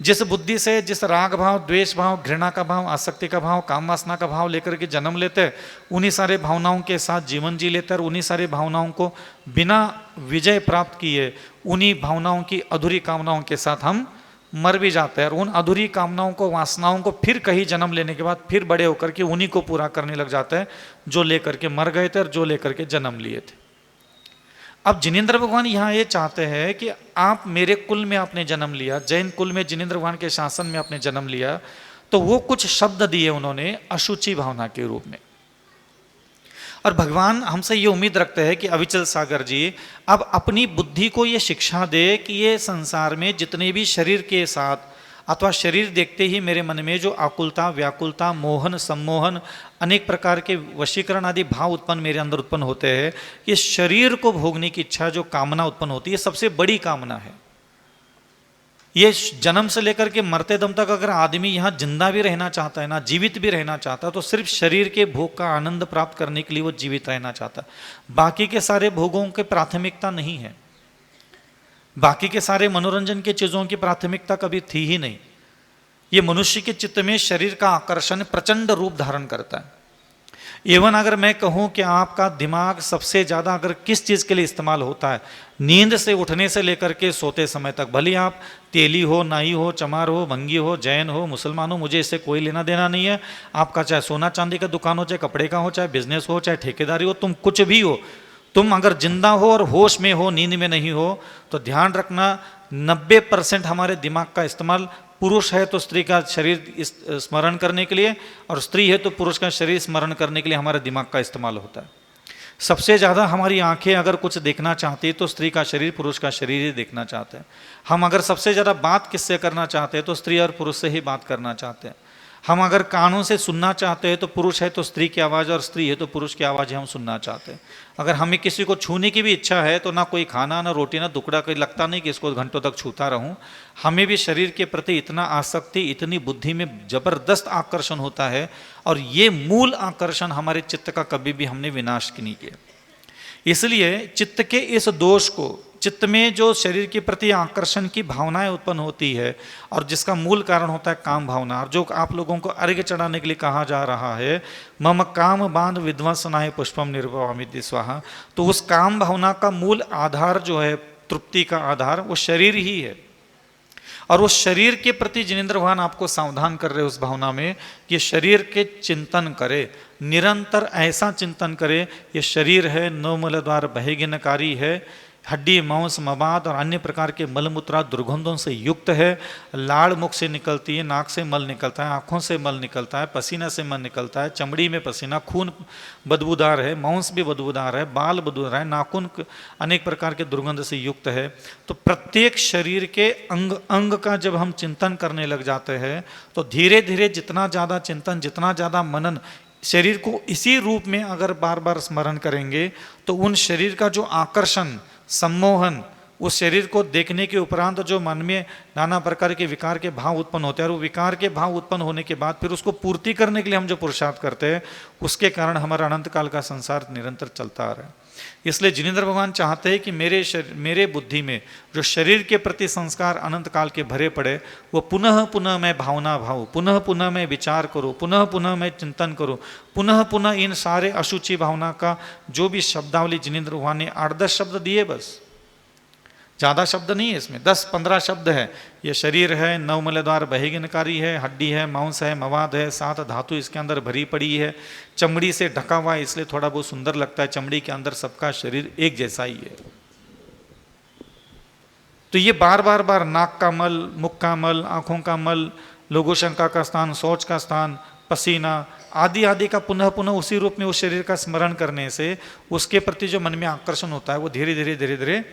जिस बुद्धि से, जिस राग भाव, द्वेष भाव, घृणा का भाव, आसक्ति का भाव, काम वासना का भाव लेकर के जन्म लेते हैं, उन्हीं सारे भावनाओं के साथ जीवन जी लेते हैं, और उन्हीं सारे भावनाओं को बिना विजय प्राप्त किए, उन्हीं भावनाओं की अधूरी कामनाओं के साथ हम मर भी जाते हैं। और उन अधूरी कामनाओं को, वासनाओं को फिर कहीं जन्म लेने के बाद फिर बड़े होकर के उन्हीं को पूरा करने लग जाते हैं जो लेकर के मर गए थे और जो लेकर के जन्म लिए थे। अब जिनेंद्र भगवान यहाँ ये चाहते हैं कि आप मेरे कुल में आपने जन्म लिया, जैन कुल में जिनेंद्र भगवान के शासन में आपने जन्म लिया, तो वो कुछ शब्द दिए उन्होंने अशुचि भावना के रूप में। और भगवान हमसे ये उम्मीद रखते हैं कि अविचल सागर जी अब अपनी बुद्धि को ये शिक्षा दे कि ये संसार में जितने भी शरीर के साथ अथवा शरीर देखते ही मेरे मन में जो आकुलता, व्याकुलता, मोहन, सम्मोहन, अनेक प्रकार के वशीकरण आदि भाव उत्पन्न मेरे अंदर उत्पन्न होते हैं, ये शरीर को भोगने की इच्छा, जो कामना उत्पन्न होती है, सबसे बड़ी कामना है। ये जन्म से लेकर के मरते दम तक अगर आदमी यहाँ जिंदा भी रहना चाहता है ना, जीवित भी रहना चाहता है, तो सिर्फ शरीर के भोग का आनंद प्राप्त करने के लिए वो जीवित रहना चाहता है। बाकी के सारे भोगों की प्राथमिकता नहीं है, बाकी के सारे मनोरंजन के चीजों की प्राथमिकता कभी थी ही नहीं। ये मनुष्य के चित्त में शरीर का आकर्षण प्रचंड रूप धारण करता है। एवं अगर मैं कहूं कि आपका दिमाग सबसे ज्यादा अगर किस चीज के लिए इस्तेमाल होता है, नींद से उठने से लेकर के सोते समय तक, भले आप तेली हो, नाई हो, चमार हो, भंगी हो, जैन हो, मुसलमान हो, मुझे इससे कोई लेना देना नहीं है। आपका चाहे सोना चांदी का दुकान हो, चाहे कपड़े का हो, चाहे बिजनेस हो, चाहे ठेकेदारी हो, तुम कुछ भी हो, तुम अगर जिंदा हो और होश में हो, नींद में नहीं हो, तो ध्यान रखना 90% हमारे दिमाग का इस्तेमाल, पुरुष है तो स्त्री का शरीर स्मरण करने के लिए, और स्त्री है तो पुरुष का शरीर स्मरण करने के लिए हमारे दिमाग का इस्तेमाल होता है। सबसे ज़्यादा हमारी आंखें अगर कुछ देखना चाहती है तो स्त्री का शरीर, पुरुष का शरीर ही देखना चाहते हैं। हम अगर सबसे ज़्यादा बात किससे करना चाहते हैं तो स्त्री और पुरुष से ही बात करना चाहते हैं। हम अगर कानों से सुनना चाहते हैं तो पुरुष है तो स्त्री की आवाज़, और स्त्री है तो पुरुष की आवाज़ हम सुनना चाहते हैं। अगर हमें किसी को छूने की भी इच्छा है तो ना कोई खाना, ना रोटी, ना दुकड़ा, कोई लगता नहीं कि इसको घंटों तक छूता रहूं। हमें भी शरीर के प्रति इतना आसक्ति, इतनी बुद्धि में जबरदस्त आकर्षण होता है, और ये मूल आकर्षण हमारे चित्त का कभी भी हमने विनाश नहीं किया। इसलिए चित्त के इस दोष को, चित्त में जो शरीर के प्रति आकर्षण की भावनाएं उत्पन्न होती है और जिसका मूल कारण होता है काम भावना, और जो आप लोगों को अर्घ्य चढ़ाने के लिए कहा जा रहा है, मम काम बांध विध्वंसनाय पुष्पम निर्भवामि स्वाहा, तो उस काम भावना का मूल आधार जो है, तृप्ति का आधार, वो शरीर ही है। और उस शरीर के प्रति जिनेंद्र भगवान आपको सावधान कर रहे हैं उस भावना में कि शरीर के चिंतन करे, निरंतर ऐसा चिंतन करे ये शरीर है, नौ मूल द्वार बहिगिनकारी है, हड्डी मांस मवाद और अन्य प्रकार के मलमूत्रा दुर्गंधों से युक्त है, लाड़ मुख से निकलती है, नाक से मल निकलता है, आँखों से मल निकलता है, पसीना से मल निकलता है, चमड़ी में पसीना, खून बदबूदार है, मांस भी बदबूदार है, बाल बदबूदार है, नाखून अनेक प्रकार के दुर्गंध से युक्त है। तो प्रत्येक शरीर के अंग अंग का जब हम चिंतन करने लग जाते हैं तो धीरे धीरे जितना ज़्यादा चिंतन, जितना ज़्यादा मनन शरीर को इसी रूप में अगर बार बार स्मरण करेंगे तो उन शरीर का जो आकर्षण, सम्मोहन, उस शरीर को देखने के उपरांत जो मन में नाना प्रकार के विकार के भाव उत्पन्न होते हैं और वो विकार के भाव उत्पन्न होने के बाद फिर उसको पूर्ति करने के लिए हम जो पुरुषार्थ करते हैं उसके कारण हमारा अनंत काल का संसार निरंतर चलता आ रहा है। इसलिए जिनेंद्र भगवान चाहते हैं कि मेरे बुद्धि में जो शरीर के प्रति संस्कार अनंत काल के भरे पड़े वो पुनः पुनः मैं भावना भाव, पुनः पुनः मैं विचार करूँ, पुनः पुनः मैं चिंतन करूँ, पुनः पुनः इन सारे अशुचि भावना का जो भी शब्दावली जिनेंद्र भगवान ने 8-10 शब्द दिए, बस ज़्यादा शब्द नहीं है इसमें, 10-15 शब्द है। ये शरीर है, 9 मूलाधार बहिगिनकारी है, हड्डी है, मांस है, मवाद है, 7 धातु इसके अंदर भरी पड़ी है, चमड़ी से ढका हुआ है इसलिए थोड़ा बहुत सुंदर लगता है, चमड़ी के अंदर सबका शरीर एक जैसा ही है। तो ये बार बार नाक का मल, मुख का मल, आंखों का मल, लघु शंका का स्थान, शौच का स्थान, पसीना आदि आदि का पुनः पुनः उसी रूप में उस शरीर का स्मरण करने से उसके प्रति जो मन में आकर्षण होता है वो धीरे धीरे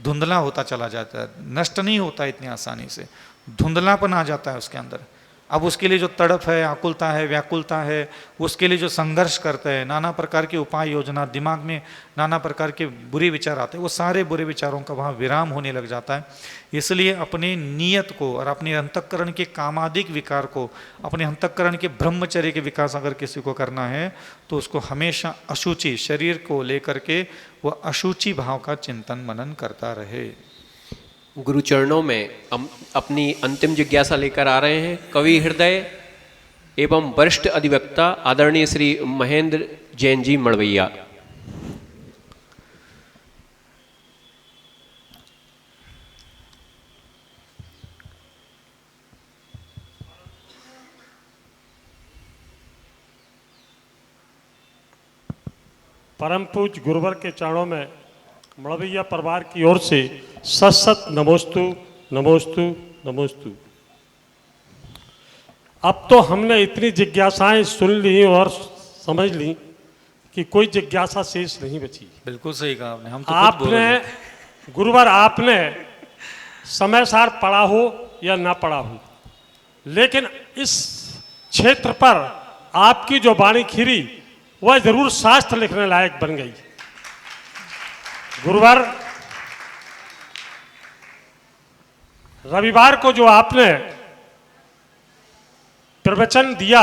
धुंधला होता चला जाता है, नष्ट नहीं होता इतनी आसानी से, धुंधलापन आ जाता है उसके अंदर। अब उसके लिए जो तड़प है, आकुलता है, व्याकुलता है, उसके लिए जो संघर्ष करते हैं, नाना प्रकार की उपाय योजना, दिमाग में नाना प्रकार के बुरे विचार आते हैं, वो सारे बुरे विचारों का वहाँ विराम होने लग जाता है। इसलिए अपने नियत को और अपने अंतःकरण के कामादिक विकार को, अपने अंतःकरण के ब्रह्मचर्य के विकास अगर किसी को करना है तो उसको हमेशा अशुचि शरीर को लेकर के वह अशुचि भाव का चिंतन मनन करता रहे। गुरु चरणों में हम अपनी अंतिम जिज्ञासा लेकर आ रहे हैं कवि हृदय एवं वरिष्ठ अधिवक्ता आदरणीय श्री महेंद्र जैन जी मड़वैया। परम पूज्य गुरुवर के चरणों में मड़वैया परिवार की ओर से सत सत नमोस्तु नमोस्तु नमोस्तु। अब तो हमने इतनी जिज्ञासाएं सुन ली और समझ ली कि कोई जिज्ञासा शेष नहीं बची। बिल्कुल सही कहा आपने। हम तो आपने गुरुवर आपने समय सार पढ़ा हो या ना पढ़ा हो, लेकिन इस क्षेत्र पर आपकी जो वाणी खिरी वह जरूर शास्त्र लिखने लायक बन गई। गुरुवार रविवार को जो आपने प्रवचन दिया,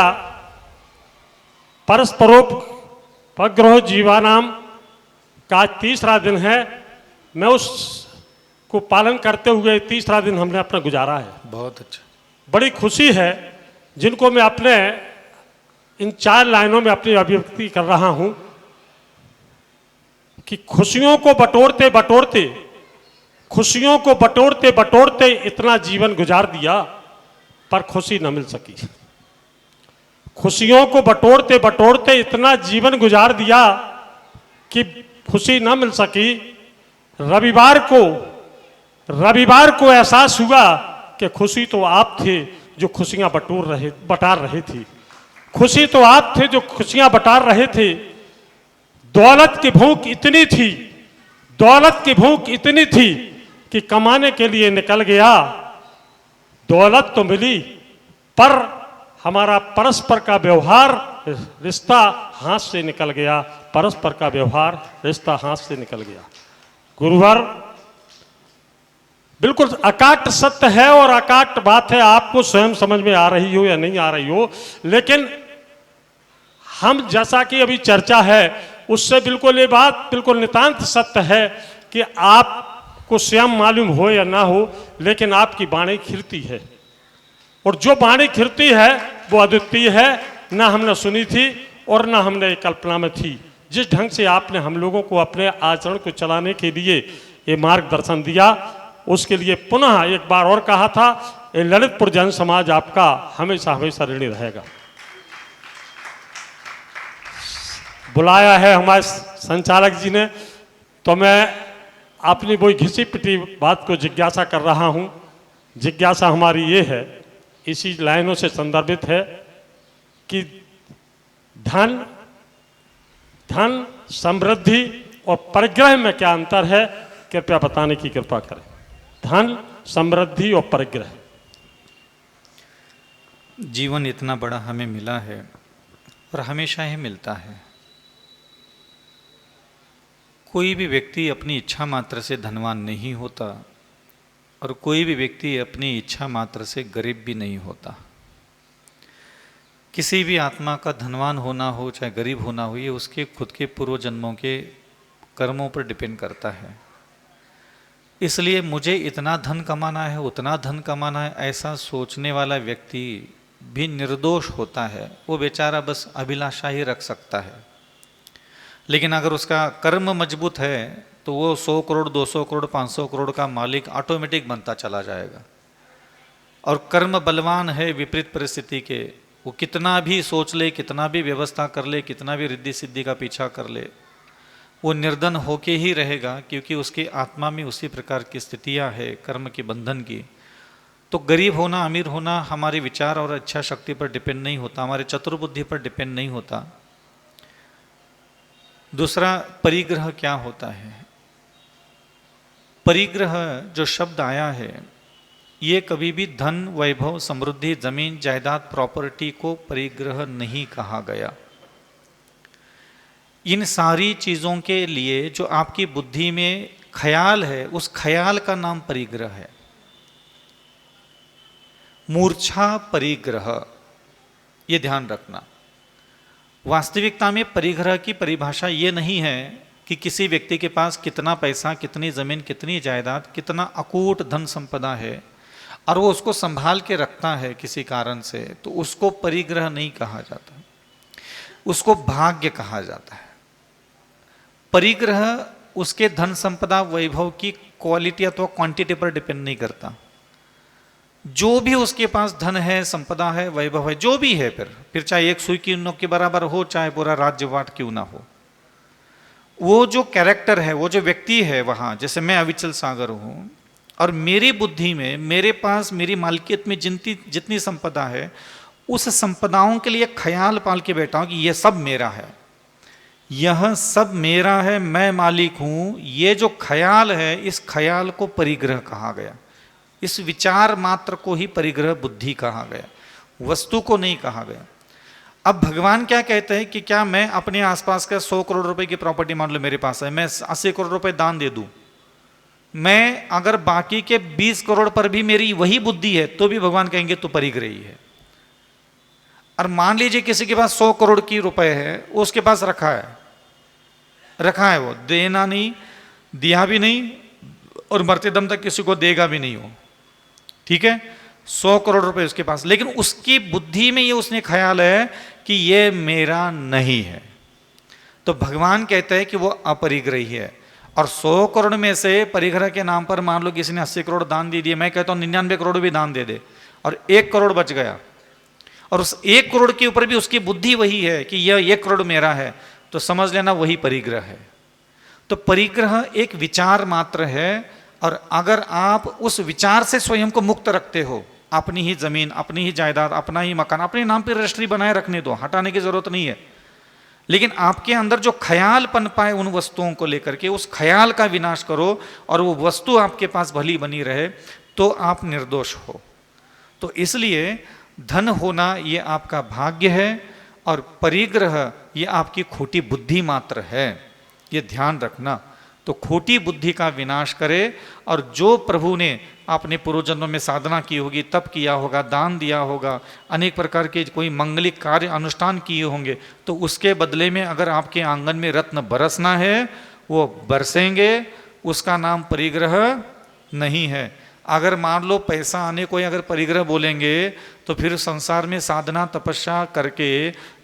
परस्परोपग्रह जीवानाम का 3रा दिन है, मैं उसको पालन करते हुए 3रा दिन हमने अपना गुजारा है। बहुत अच्छा, बड़ी खुशी है जिनको मैं अपने इन 4 लाइनों में अपनी अभिव्यक्ति कर रहा हूं कि खुशियों को बटोरते बटोरते, खुशियों को बटोरते बटोरते इतना जीवन गुजार दिया पर खुशी न मिल सकी। खुशियों को बटोरते बटोरते इतना जीवन गुजार दिया कि खुशी न मिल सकी। रविवार को एहसास हुआ कि खुशी तो आप थे जो खुशियां बटार रहे थे। खुशी तो आप थे जो खुशियां बटार रहे थे। दौलत की भूख इतनी थी, दौलत की भूख इतनी थी कि कमाने के लिए निकल गया। दौलत तो मिली पर हमारा परस्पर का व्यवहार रिश्ता हाथ से निकल गया। परस्पर का व्यवहार रिश्ता हाथ से निकल गया। गुरुवार बिल्कुल अकाट सत्य है और अकाट बात है, आपको स्वयं समझ में आ रही हो या नहीं आ रही हो, लेकिन हम जैसा कि अभी चर्चा है उससे बिल्कुल ये बात बिल्कुल नितांत सत्य है कि आपको स्वयं मालूम हो या ना हो, लेकिन आपकी वाणी खिलती है और जो वाणी खिलती है वो अद्वितीय है, ना हमने सुनी थी और ना हमने कल्पना में थी। जिस ढंग से आपने हम लोगों को अपने आचरण को चलाने के लिए ये मार्गदर्शन दिया, उसके लिए पुनः एक बार और कहा था, ये ललितपुर जन समाज आपका हमेशा हमेशा ऋणी रहेगा। बुलाया है हमारे संचालक जी ने, तो मैं अपनी वही घिसी पिटी बात को जिज्ञासा कर रहा हूँ। जिज्ञासा हमारी ये है, इसी लाइनों से संदर्भित है कि धन समृद्धि और परिग्रह में क्या अंतर है, कृपया बताने की कृपा करें। धन, समृद्धि और परिग्रह। जीवन इतना बड़ा हमें मिला है और हमेशा ही मिलता है। कोई भी व्यक्ति अपनी इच्छा मात्र से धनवान नहीं होता और कोई भी व्यक्ति अपनी इच्छा मात्र से गरीब भी नहीं होता। किसी भी आत्मा का धनवान होना हो चाहे गरीब होना हो, ये उसके खुद के पूर्व जन्मों के कर्मों पर डिपेंड करता है। इसलिए मुझे इतना धन कमाना है, उतना धन कमाना है, ऐसा सोचने वाला व्यक्ति भी निर्दोष होता है। वो बेचारा बस अभिलाषा ही रख सकता है। लेकिन अगर उसका कर्म मजबूत है तो वो 100 करोड़ 200 करोड़ 500 करोड़ का मालिक ऑटोमेटिक बनता चला जाएगा। और कर्म बलवान है विपरीत परिस्थिति के, वो कितना भी सोच ले, कितना भी व्यवस्था कर ले, कितना भी रिद्धि सिद्धि का पीछा कर ले, वो निर्धन होके ही रहेगा, क्योंकि उसकी आत्मा में उसी प्रकार की स्थितियां है कर्म के बंधन की। तो गरीब होना अमीर होना हमारे विचार और इच्छा शक्ति पर डिपेंड नहीं होता, हमारे चतुर्बुद्धि पर डिपेंड नहीं होता। दूसरा, परिग्रह क्या होता है? परिग्रह जो शब्द आया है, ये कभी भी धन, वैभव, समृद्धि, जमीन, जायदाद, प्रॉपर्टी को परिग्रह नहीं कहा गया। इन सारी चीजों के लिए जो आपकी बुद्धि में ख्याल है, उस ख्याल का नाम परिग्रह है। मूर्छा परिग्रह, ये ध्यान रखना। वास्तविकता में परिग्रह की परिभाषा ये नहीं है कि किसी व्यक्ति के पास कितना पैसा, कितनी जमीन, कितनी जायदाद, कितना अकूट धन संपदा है और वो उसको संभाल के रखता है किसी कारण से, तो उसको परिग्रह नहीं कहा जाता, उसको भाग्य कहा जाता है। परिग्रह उसके धन संपदा वैभव की क्वालिटी अथवा क्वांटिटी पर डिपेंड नहीं करता। जो भी उसके पास धन है, संपदा है, वैभव है, जो भी है, फिर चाहे एक सुई की नोक के बराबर हो, चाहे पूरा राज्यवाट क्यों ना हो, वो जो कैरेक्टर है, वो जो व्यक्ति है वहां, जैसे मैं अविचल सागर हूं और मेरी बुद्धि में, मेरे पास, मेरी मालकियत में जितनी संपदा है, उस संपदाओं के लिए ख्याल पाल के बैठा हूं कि यह सब मेरा है, यह सब मेरा है, मैं मालिक हूं। ये जो ख्याल है, इस ख्याल को परिग्रह कहा गया। इस विचार मात्र को ही परिग्रह बुद्धि कहा गया, वस्तु को नहीं कहा गया। अब भगवान क्या कहते हैं कि क्या मैं अपने आसपास का 100 करोड़ रुपए की प्रॉपर्टी मान लो मेरे पास है, मैं 80 करोड़ रुपए दान दे दूं, मैं अगर बाकी के 20 करोड़ पर भी मेरी वही बुद्धि है तो भी भगवान कहेंगे तो परिग्रही है। और मान लीजिए किसी के पास 100 करोड़ की रुपए है, उसके पास रखा है, वो देना नहीं, दिया भी नहीं और मरते दम तक किसी को देगा भी नहीं हो, ठीक है, 100 करोड़ रुपए उसके पास, लेकिन उसकी बुद्धि में ये उसने ख्याल है कि ये मेरा नहीं है, तो भगवान कहते हैं कि वो अपरिग्रही है। और 100 करोड़ में से परिग्रह के नाम पर मान लो किसी ने 80 करोड़ दान दे दिए, मैं कहता हूं 99 करोड़ भी दान दे दे और 1 करोड़ बच गया, और उस 1 करोड़ के ऊपर भी उसकी बुद्धि वही है कि यह 1 करोड़ मेरा है, तो समझ लेना वही परिग्रह है। तो परिग्रह एक विचार मात्र है, और अगर आप उस विचार से स्वयं को मुक्त रखते हो, अपनी ही जमीन, अपनी ही जायदाद, अपना ही मकान, अपने नाम पर रजिस्ट्री बनाए रखने दो, हटाने की जरूरत नहीं है, लेकिन आपके अंदर जो ख्याल पन पाए उन वस्तुओं को लेकर के, उस ख्याल का विनाश करो और वो वस्तु आपके पास भली बनी रहे, तो आप निर्दोष हो। तो इसलिए धन होना ये आपका भाग्य है और परिग्रह ये आपकी खोटी बुद्धि मात्र है, ये ध्यान रखना। तो खोटी बुद्धि का विनाश करे, और जो प्रभु ने अपने पूर्वजन्मों में साधना की होगी, तप किया होगा, दान दिया होगा, अनेक प्रकार के कोई मंगलिक कार्य अनुष्ठान किए होंगे, तो उसके बदले में अगर आपके आंगन में रत्न बरसना है, वो बरसेंगे, उसका नाम परिग्रह नहीं है। अगर मान लो पैसा आने को अगर परिग्रह बोलेंगे, तो फिर संसार में साधना तपस्या करके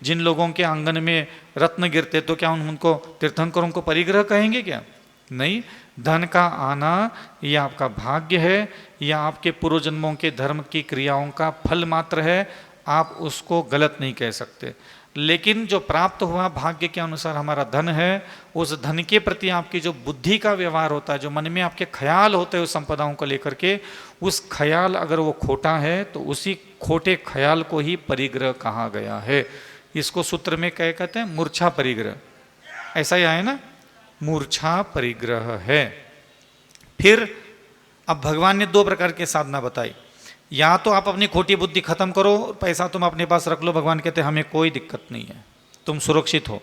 जिन लोगों के आंगन में रत्न गिरते, तो क्या उनको तीर्थंकरों को परिग्रह कहेंगे क्या? नहीं। धन का आना ये आपका भाग्य है या आपके पूर्व जन्मों के धर्म की क्रियाओं का फल मात्र है, आप उसको गलत नहीं कह सकते। लेकिन जो प्राप्त हुआ भाग्य के अनुसार हमारा धन है, उस धन के प्रति आपकी जो बुद्धि का व्यवहार होता है, जो मन में आपके ख्याल होते हैं उस संपदाओं को लेकर के, उस ख्याल अगर वो खोटा है तो उसी खोटे ख्याल को ही परिग्रह कहा गया है। इसको सूत्र में क्या कहते हैं? मूर्छा परिग्रह। ऐसा ही आया ना, मूर्छा परिग्रह है। फिर अब भगवान ने 2 प्रकार की साधना बताई। या तो आप अपनी खोटी बुद्धि खत्म करो, पैसा तुम अपने पास रख लो, भगवान कहते हैं हमें कोई दिक्कत नहीं है, तुम सुरक्षित हो।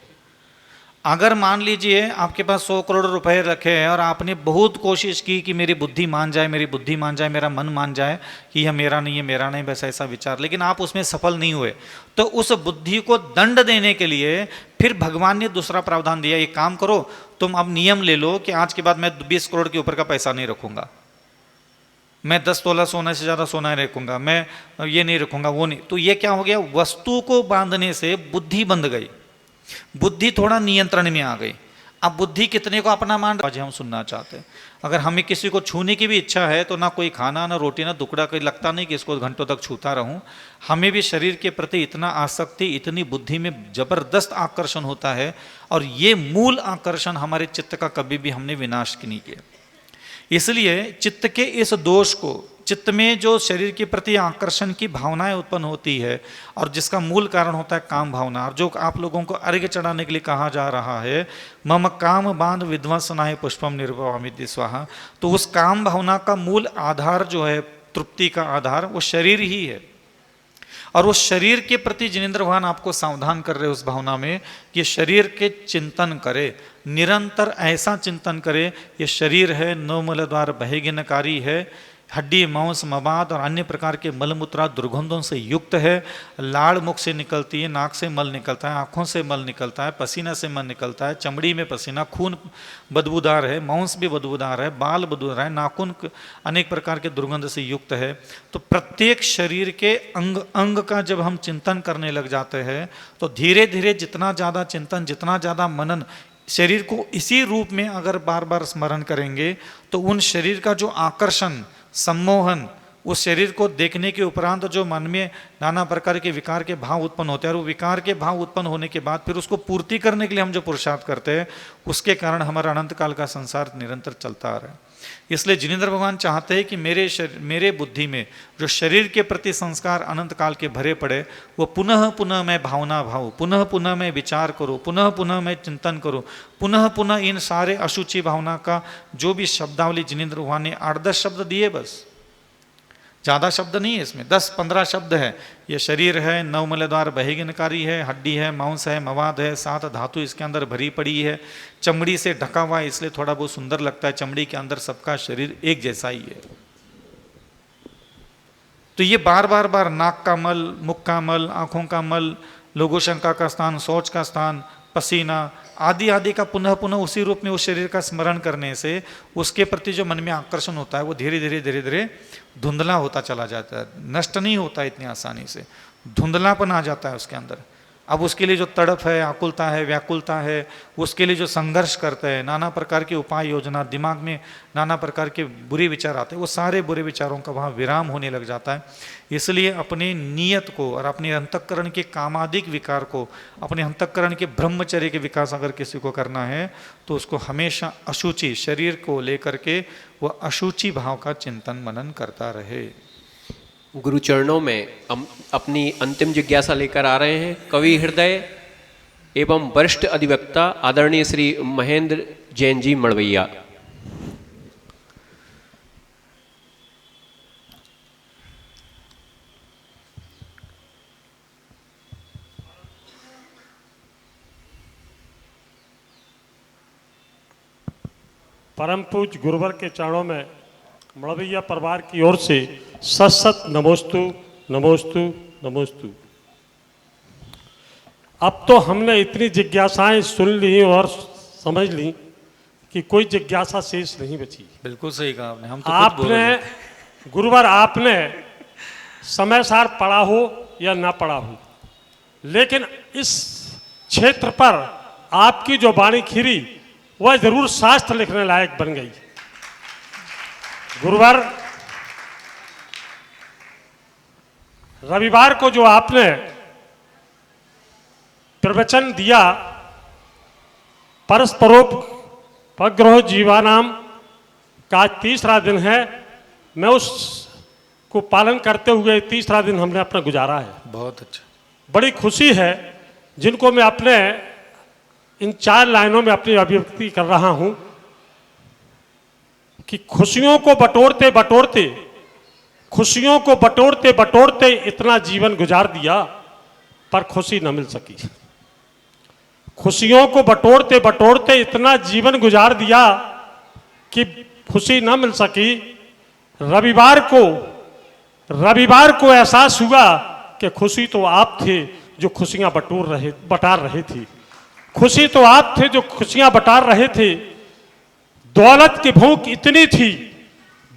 अगर मान लीजिए आपके पास 100 करोड़ रुपए रखे हैं और आपने बहुत कोशिश की कि मेरी बुद्धि मान जाए, मेरी बुद्धि मान जाए, मेरा मन मान जाए कि यह मेरा नहीं है, मेरा नहीं, बस ऐसा विचार, लेकिन आप उसमें सफल नहीं हुए, तो उस बुद्धि को दंड देने के लिए फिर भगवान ने दूसरा प्रावधान दिया। एक काम करो, तुम अब नियम ले लो कि आज के बाद मैं 20 करोड़ के ऊपर का पैसा नहीं रखूंगा, मैं 10 तोला सोना से ज़्यादा सोना नहीं रखूंगा, मैं ये नहीं रखूंगा, वो नहीं। तो ये क्या हो गया? वस्तु को बांधने से बुद्धि बंध गई, बुद्धि थोड़ा नियंत्रण में आ गई। अब बुद्धि कितने को अपना मान आज हम सुनना चाहते हैं। अगर हमें किसी को छूने की भी इच्छा है तो ना कोई खाना, ना रोटी, ना दुकड़ा, कोई लगता नहीं कि इसको घंटों तक छूता रहूं। हमें भी शरीर के प्रति इतना आसक्ति, इतनी बुद्धि में जबरदस्त आकर्षण होता है, और ये मूल आकर्षण हमारे चित्त का कभी भी हमने विनाश नहीं किया। इसलिए चित्त के इस दोष को, चित्त में जो शरीर के प्रति आकर्षण की भावनाएं उत्पन्न होती है और जिसका मूल कारण होता है काम भावना, और जो आप लोगों को अर्घ्य चढ़ाने के लिए कहा जा रहा है, मम काम बांध विध्वंसनाय पुष्पम निर्भवामि स्वाहा, तो उस काम भावना का मूल आधार जो है, तृप्ति का आधार, वो शरीर ही है। और उस शरीर के प्रति जिनेंद्र भगवान आपको सावधान कर रहे हैं उस भावना में कि शरीर के चिंतन करे, निरंतर ऐसा चिंतन करे, ये शरीर है, नवमल द्वार बहेगिनकारी है, हड्डी मांस मवाद और अन्य प्रकार के मलमूत्रा दुर्गंधों से युक्त है, लाड़ मुख से निकलती है, नाक से मल निकलता है, आँखों से मल निकलता है, पसीना से मल निकलता है, चमड़ी में पसीना, खून बदबूदार है, मांस भी बदबूदार है, बाल बदबूदार है, नाखून अनेक प्रकार के दुर्गंध से युक्त है। तो प्रत्येक शरीर के अंग अंग का जब हम चिंतन करने लग जाते हैं तो धीरे धीरे जितना ज़्यादा चिंतन, जितना ज़्यादा मनन, शरीर को इसी रूप में अगर बार बार स्मरण करेंगे तो उन शरीर का जो आकर्षण, सम्मोहन, उस शरीर को देखने के उपरांत जो मन में नाना प्रकार के विकार के भाव उत्पन्न होते हैं, और वो विकार के भाव उत्पन्न होने के बाद फिर उसको पूर्ति करने के लिए हम जो पुरुषार्थ करते हैं, उसके कारण हमारा अनंत काल का संसार निरंतर चलता आ रहा है। इसलिए जिनेंद्र भगवान चाहते हैं कि मेरे बुद्धि में जो शरीर के प्रति संस्कार अनंत काल के भरे पड़े, वो पुनः पुनः मैं भावना भाव, पुनः पुनः मैं विचार करूँ, पुनः पुनः मैं चिंतन करूँ, पुनः पुनः इन सारे अशुचि भावना का जो भी शब्दावली जिनेंद्र भगवान ने 8-10 शब्द दिए, बस ज़्यादा शब्द नहीं है इसमें, 10-15 शब्द है। ये शरीर है, नवमल द्वार बहेगिनकारी है, हड्डी है, मांस है, मवाद है, 7 धातु इसके अंदर भरी पड़ी है, चमड़ी से ढका हुआ है, इसलिए थोड़ा बहुत सुंदर लगता है। चमड़ी के अंदर सबका शरीर एक जैसा ही है। तो ये बार बार बार नाक का मल, मुख का मल, आंखों का मल, लघुशंका का स्थान, शौच का स्थान, पसीना आदि आदि का पुनः पुनः उसी रूप में उस शरीर का स्मरण करने से उसके प्रति जो मन में आकर्षण होता है वो धीरे धीरे धीरे धीरे धुंधला होता चला जाता है, नष्ट नहीं होता इतनी आसानी से, धुंधलापन आ जाता है उसके अंदर। अब उसके लिए जो तड़प है, आकुलता है, व्याकुलता है, उसके लिए जो संघर्ष करते हैं, नाना प्रकार की उपाय योजना, दिमाग में नाना प्रकार के बुरे विचार आते हैं, वो सारे बुरे विचारों का वहाँ विराम होने लग जाता है। इसलिए अपने नियत को और अपने अंतःकरण के कामादिक विकार को, अपने अंतःकरण के ब्रह्मचर्य के विकास अगर किसी को करना है तो उसको हमेशा अशुचि शरीर को लेकर के वह अशुचि भाव का चिंतन मनन करता रहे। गुरु चरणों में हम अपनी अंतिम जिज्ञासा लेकर आ रहे हैं कवि हृदय एवं वरिष्ठ अधिवक्ता आदरणीय श्री महेंद्र जैन जी मड़वैया। परम पूज्य गुरुवर के चरणों में मड़वैया परिवार की ओर से सत सत नमोस्तु नमोस्तु नमोस्तु। अब तो हमने इतनी जिज्ञासाएं सुन ली और समझ ली कि कोई जिज्ञासा शेष नहीं बची। बिल्कुल सही कहा आपने। हम तो आपने गुरुवर, आपने समय सार पढ़ा हो या ना पढ़ा हो, लेकिन इस क्षेत्र पर आपकी जो वाणी खिरी वह जरूर शास्त्र लिखने लायक बन गई। गुरुवार रविवार को जो आपने प्रवचन दिया, परस्परोपग्रह जीवानाम का तीसरा दिन है, मैं उसको पालन करते हुए तीसरा दिन हमने अपना गुजारा है। बहुत अच्छा। बड़ी खुशी है जिनको मैं अपने इन 4 लाइनों में अपनी अभिव्यक्ति कर रहा हूं कि खुशियों को बटोरते बटोरते, खुशियों को बटोरते बटोरते इतना जीवन गुजार दिया पर खुशी न मिल सकी। खुशियों को बटोरते बटोरते इतना जीवन गुजार दिया कि खुशी न मिल सकी। रविवार को एहसास हुआ कि खुशी तो आप थे जो खुशियां बटार रहे थे। खुशी तो आप थे जो खुशियां बटार रहे थे। दौलत की भूख इतनी थी,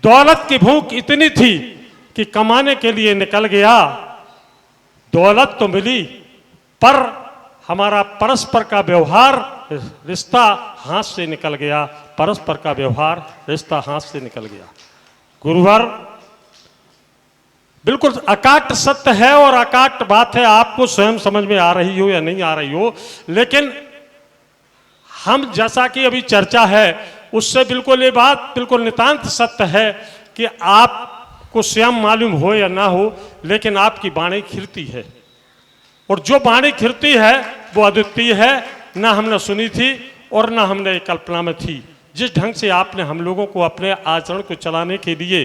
दौलत की भूख इतनी थी कि कमाने के लिए निकल गया। दौलत तो मिली पर हमारा परस्पर का व्यवहार रिश्ता हाथ से निकल गया, परस्पर का व्यवहार रिश्ता हाथ से निकल गया। गुरुवार बिल्कुल अकाट सत्य है और अकाट बात है, आपको स्वयं समझ में आ रही हो या नहीं आ रही हो, लेकिन हम जैसा कि अभी चर्चा है उससे बिल्कुल ये बात बिल्कुल नितांत सत्य है कि आपको स्वयं मालूम हो या ना हो, लेकिन आपकी वाणी खिलती है और जो वाणी खिलती है वो अद्वितीय है, ना हमने सुनी थी और ना हमने कल्पना में थी। जिस ढंग से आपने हम लोगों को अपने आचरण को चलाने के लिए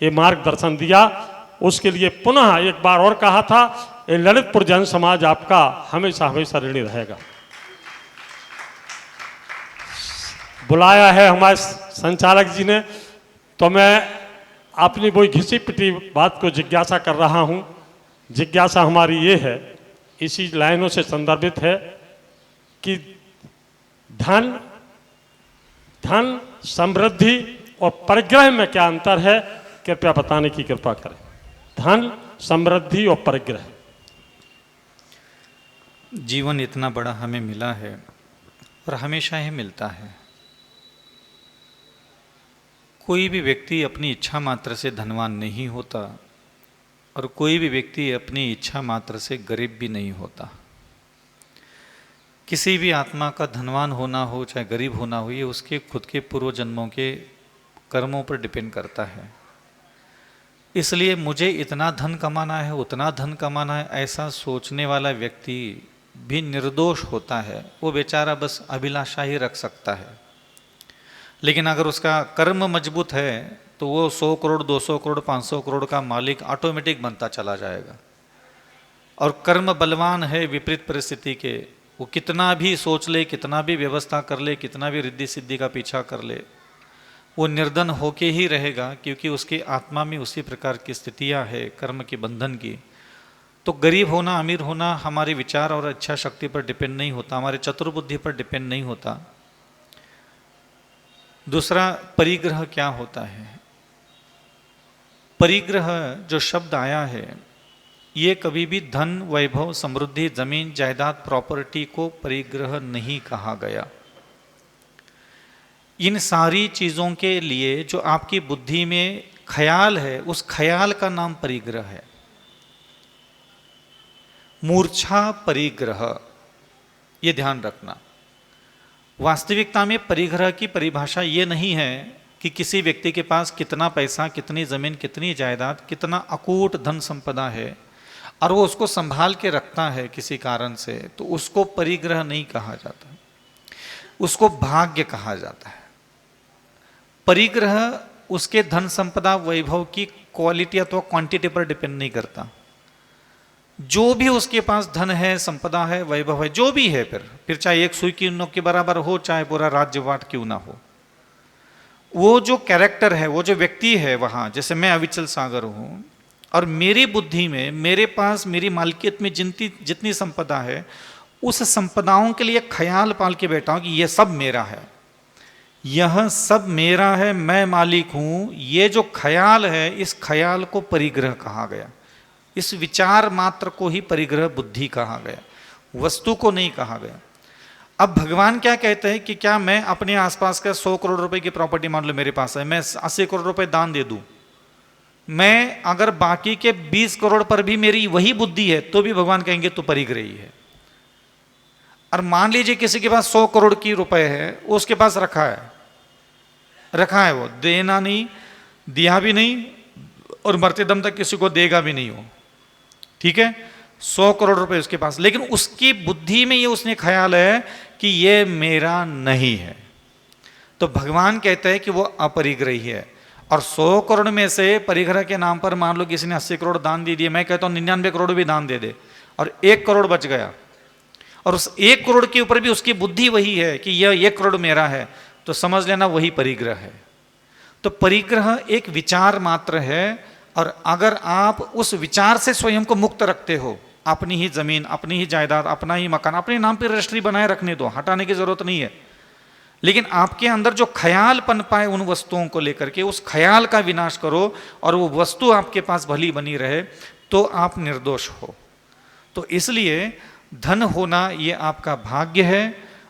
ये मार्गदर्शन दिया, उसके लिए पुनः एक बार और कहा था, ये ललितपुर जन समाज आपका हमेशा हमेशा ऋणी रहेगा। बुलाया है हमारे संचालक जी ने, तो मैं अपनी वही घिसी पिटी बात को जिज्ञासा कर रहा हूं। जिज्ञासा हमारी ये है, इसी लाइनों से संदर्भित है कि धन समृद्धि और परिग्रह में क्या अंतर है, कृपया बताने की कृपा करें। धन, समृद्धि और परिग्रह। जीवन इतना बड़ा हमें मिला है और हमेशा ही मिलता है। कोई भी व्यक्ति अपनी इच्छा मात्र से धनवान नहीं होता और कोई भी व्यक्ति अपनी इच्छा मात्र से गरीब भी नहीं होता। किसी भी आत्मा का धनवान होना हो चाहे गरीब होना हो, ये उसके खुद के पूर्व जन्मों के कर्मों पर डिपेंड करता है। इसलिए मुझे इतना धन कमाना है, उतना धन कमाना है, ऐसा सोचने वाला व्यक्ति भी निर्दोष होता है। वो बेचारा बस अभिलाषा ही रख सकता है, लेकिन अगर उसका कर्म मजबूत है तो वो 100 करोड़ 200 करोड़ 500 करोड़ का मालिक ऑटोमेटिक बनता चला जाएगा। और कर्म बलवान है विपरीत परिस्थिति के, वो कितना भी सोच ले, कितना भी व्यवस्था कर ले, कितना भी रिद्धि सिद्धि का पीछा कर ले, वो निर्धन होके ही रहेगा, क्योंकि उसकी आत्मा में उसी प्रकार की स्थितियां है कर्म के बंधन की। तो गरीब होना अमीर होना हमारे विचार और इच्छा शक्ति पर डिपेंड नहीं होता, हमारे चतुर्बुद्धि पर डिपेंड नहीं होता। दूसरा, परिग्रह क्या होता है? परिग्रह जो शब्द आया है, ये कभी भी धन, वैभव, समृद्धि, जमीन, जायदाद, प्रॉपर्टी को परिग्रह नहीं कहा गया। इन सारी चीजों के लिए जो आपकी बुद्धि में ख्याल है, उस ख्याल का नाम परिग्रह है। मूर्छा परिग्रह, ये ध्यान रखना। वास्तविकता में परिग्रह की परिभाषा ये नहीं है कि किसी व्यक्ति के पास कितना पैसा, कितनी जमीन, कितनी जायदाद, कितना अकूट धन संपदा है और वो उसको संभाल के रखता है किसी कारण से, तो उसको परिग्रह नहीं कहा जाता, उसको भाग्य कहा जाता है। परिग्रह उसके धन संपदा वैभव की क्वालिटी अथवा क्वांटिटी पर डिपेंड नहीं करता। जो भी उसके पास धन है, संपदा है, वैभव है, जो भी है, फिर चाहे एक सुई की नोक के बराबर हो, चाहे पूरा राज्यवाट क्यों ना हो, वो जो कैरेक्टर है, वो जो व्यक्ति है वहां, जैसे मैं अविचल सागर हूं और मेरी बुद्धि में, मेरे पास, मेरी मालकियत में जितनी संपदा है, उस संपदाओं के लिए ख्याल पाल के बैठा हूं कि यह सब मेरा है, यह सब मेरा है, मैं मालिक हूं। ये जो ख्याल है, इस ख्याल को परिग्रह कहा गया। इस विचार मात्र को ही परिग्रह बुद्धि कहा गया, वस्तु को नहीं कहा गया। अब भगवान क्या कहते हैं कि क्या मैं अपने आसपास का 100 करोड़ रुपए की प्रॉपर्टी मान लो मेरे पास है, मैं 80 करोड़ रुपए दान दे दूं, मैं अगर बाकी के 20 करोड़ पर भी मेरी वही बुद्धि है तो भी भगवान कहेंगे तो परिग्रही है। और मान लीजिए किसी के पास 100 करोड़ की रुपए है, उसके पास रखा है, वो देना नहीं, दिया भी नहीं और मरते दम तक किसी को देगा भी नहीं हो, ठीक है, 100 करोड़ रुपए उसके पास, लेकिन उसकी बुद्धि में ये उसने ख्याल है कि ये मेरा नहीं है, तो भगवान कहते हैं कि वो अपरिग्रही है। और 100 करोड़ में से परिग्रह के नाम पर मान लो किसी ने 80 करोड़ दान दे दिए, मैं कहता हूं 99 करोड़ भी दान दे दे और 1 करोड़ बच गया, और उस 1 करोड़ के ऊपर भी उसकी बुद्धि वही है कि यह 1 करोड़ मेरा है, तो समझ लेना वही परिग्रह है। तो परिग्रह एक विचार मात्र है, और अगर आप उस विचार से स्वयं को मुक्त रखते हो, अपनी ही जमीन, अपनी ही जायदाद, अपना ही मकान अपने नाम पर रजिस्ट्री बनाए रखने दो, हटाने की जरूरत नहीं है, लेकिन आपके अंदर जो ख्याल पन पाए उन वस्तुओं को लेकर के, उस ख्याल का विनाश करो और वो वस्तु आपके पास भली बनी रहे, तो आप निर्दोष हो। तो इसलिए धन होना ये आपका भाग्य है,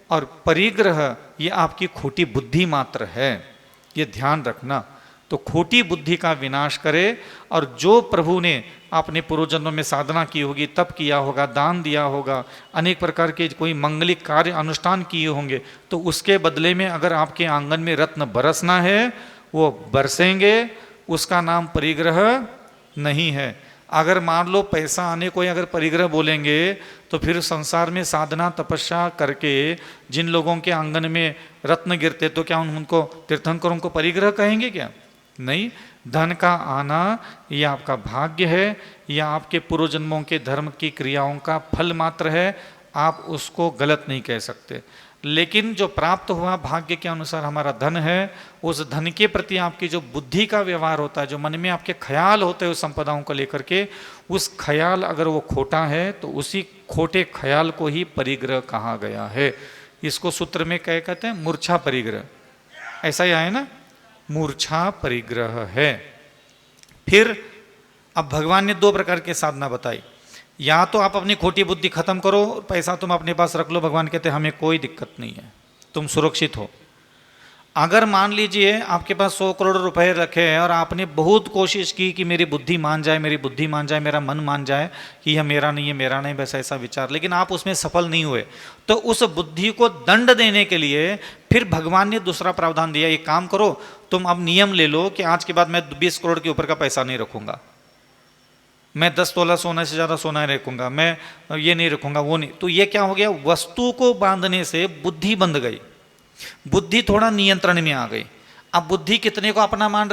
और परिग्रह ये आपकी खोटी बुद्धि मात्र है, ये ध्यान रखना। तो खोटी बुद्धि का विनाश करे, और जो प्रभु ने अपने पूर्व जन्मों में साधना की होगी, तप किया होगा, दान दिया होगा, अनेक प्रकार के कोई मंगलिक कार्य अनुष्ठान किए होंगे, तो उसके बदले में अगर आपके आंगन में रत्न बरसना है वो बरसेंगे, उसका नाम परिग्रह नहीं है। अगर मान लो पैसा आने को अगर परिग्रह बोलेंगे, तो फिर संसार में साधना तपस्या करके जिन लोगों के आंगन में रत्न गिरते, तो क्या उनको तीर्थंकरों को परिग्रह कहेंगे क्या? नहीं। धन का आना यह आपका भाग्य है, यह आपके पूर्व जन्मों के धर्म की क्रियाओं का फल मात्र है, आप उसको गलत नहीं कह सकते। लेकिन जो प्राप्त हुआ भाग्य के अनुसार हमारा धन है, उस धन के प्रति आपकी जो बुद्धि का व्यवहार होता है, जो मन में आपके ख्याल होते हैं उस संपदाओं को लेकर के, उस ख्याल अगर वो खोटा है तो उसी खोटे ख्याल को ही परिग्रह कहा गया है। इसको सूत्र में क्या कहते हैं? मूर्छा परिग्रह, ऐसा ही आया ना, मूर्छा परिग्रह है। फिर अब भगवान ने 2 प्रकार की साधना बताई, या तो आप अपनी खोटी बुद्धि खत्म करो, पैसा तुम अपने पास रख लो, भगवान कहते हैं हमें कोई दिक्कत नहीं है, तुम सुरक्षित हो। अगर मान लीजिए आपके पास 100 करोड़ रुपए रखे हैं और आपने बहुत कोशिश की कि मेरी बुद्धि मान जाए, मेरी बुद्धि मान जाए, मेरा मन मान जाए कि यह मेरा नहीं है, मेरा नहीं, बस ऐसा विचार, लेकिन आप उसमें सफल नहीं हुए, तो उस बुद्धि को दंड देने के लिए फिर भगवान ने दूसरा प्रावधान दिया, एक काम करो, तुम अब नियम ले लो कि आज के बाद मैं 20 करोड़ के ऊपर का पैसा नहीं रखूंगा, मैं 10 तोला सोना से ज़्यादा सोना नहीं रखूंगा, मैं ये नहीं रखूंगा, वो नहीं। तो ये क्या हो गया? वस्तु को बांधने से बुद्धि बंध गई, बुद्धि थोड़ा नियंत्रण में आ गई। अब बुद्धि कितने को अपना मान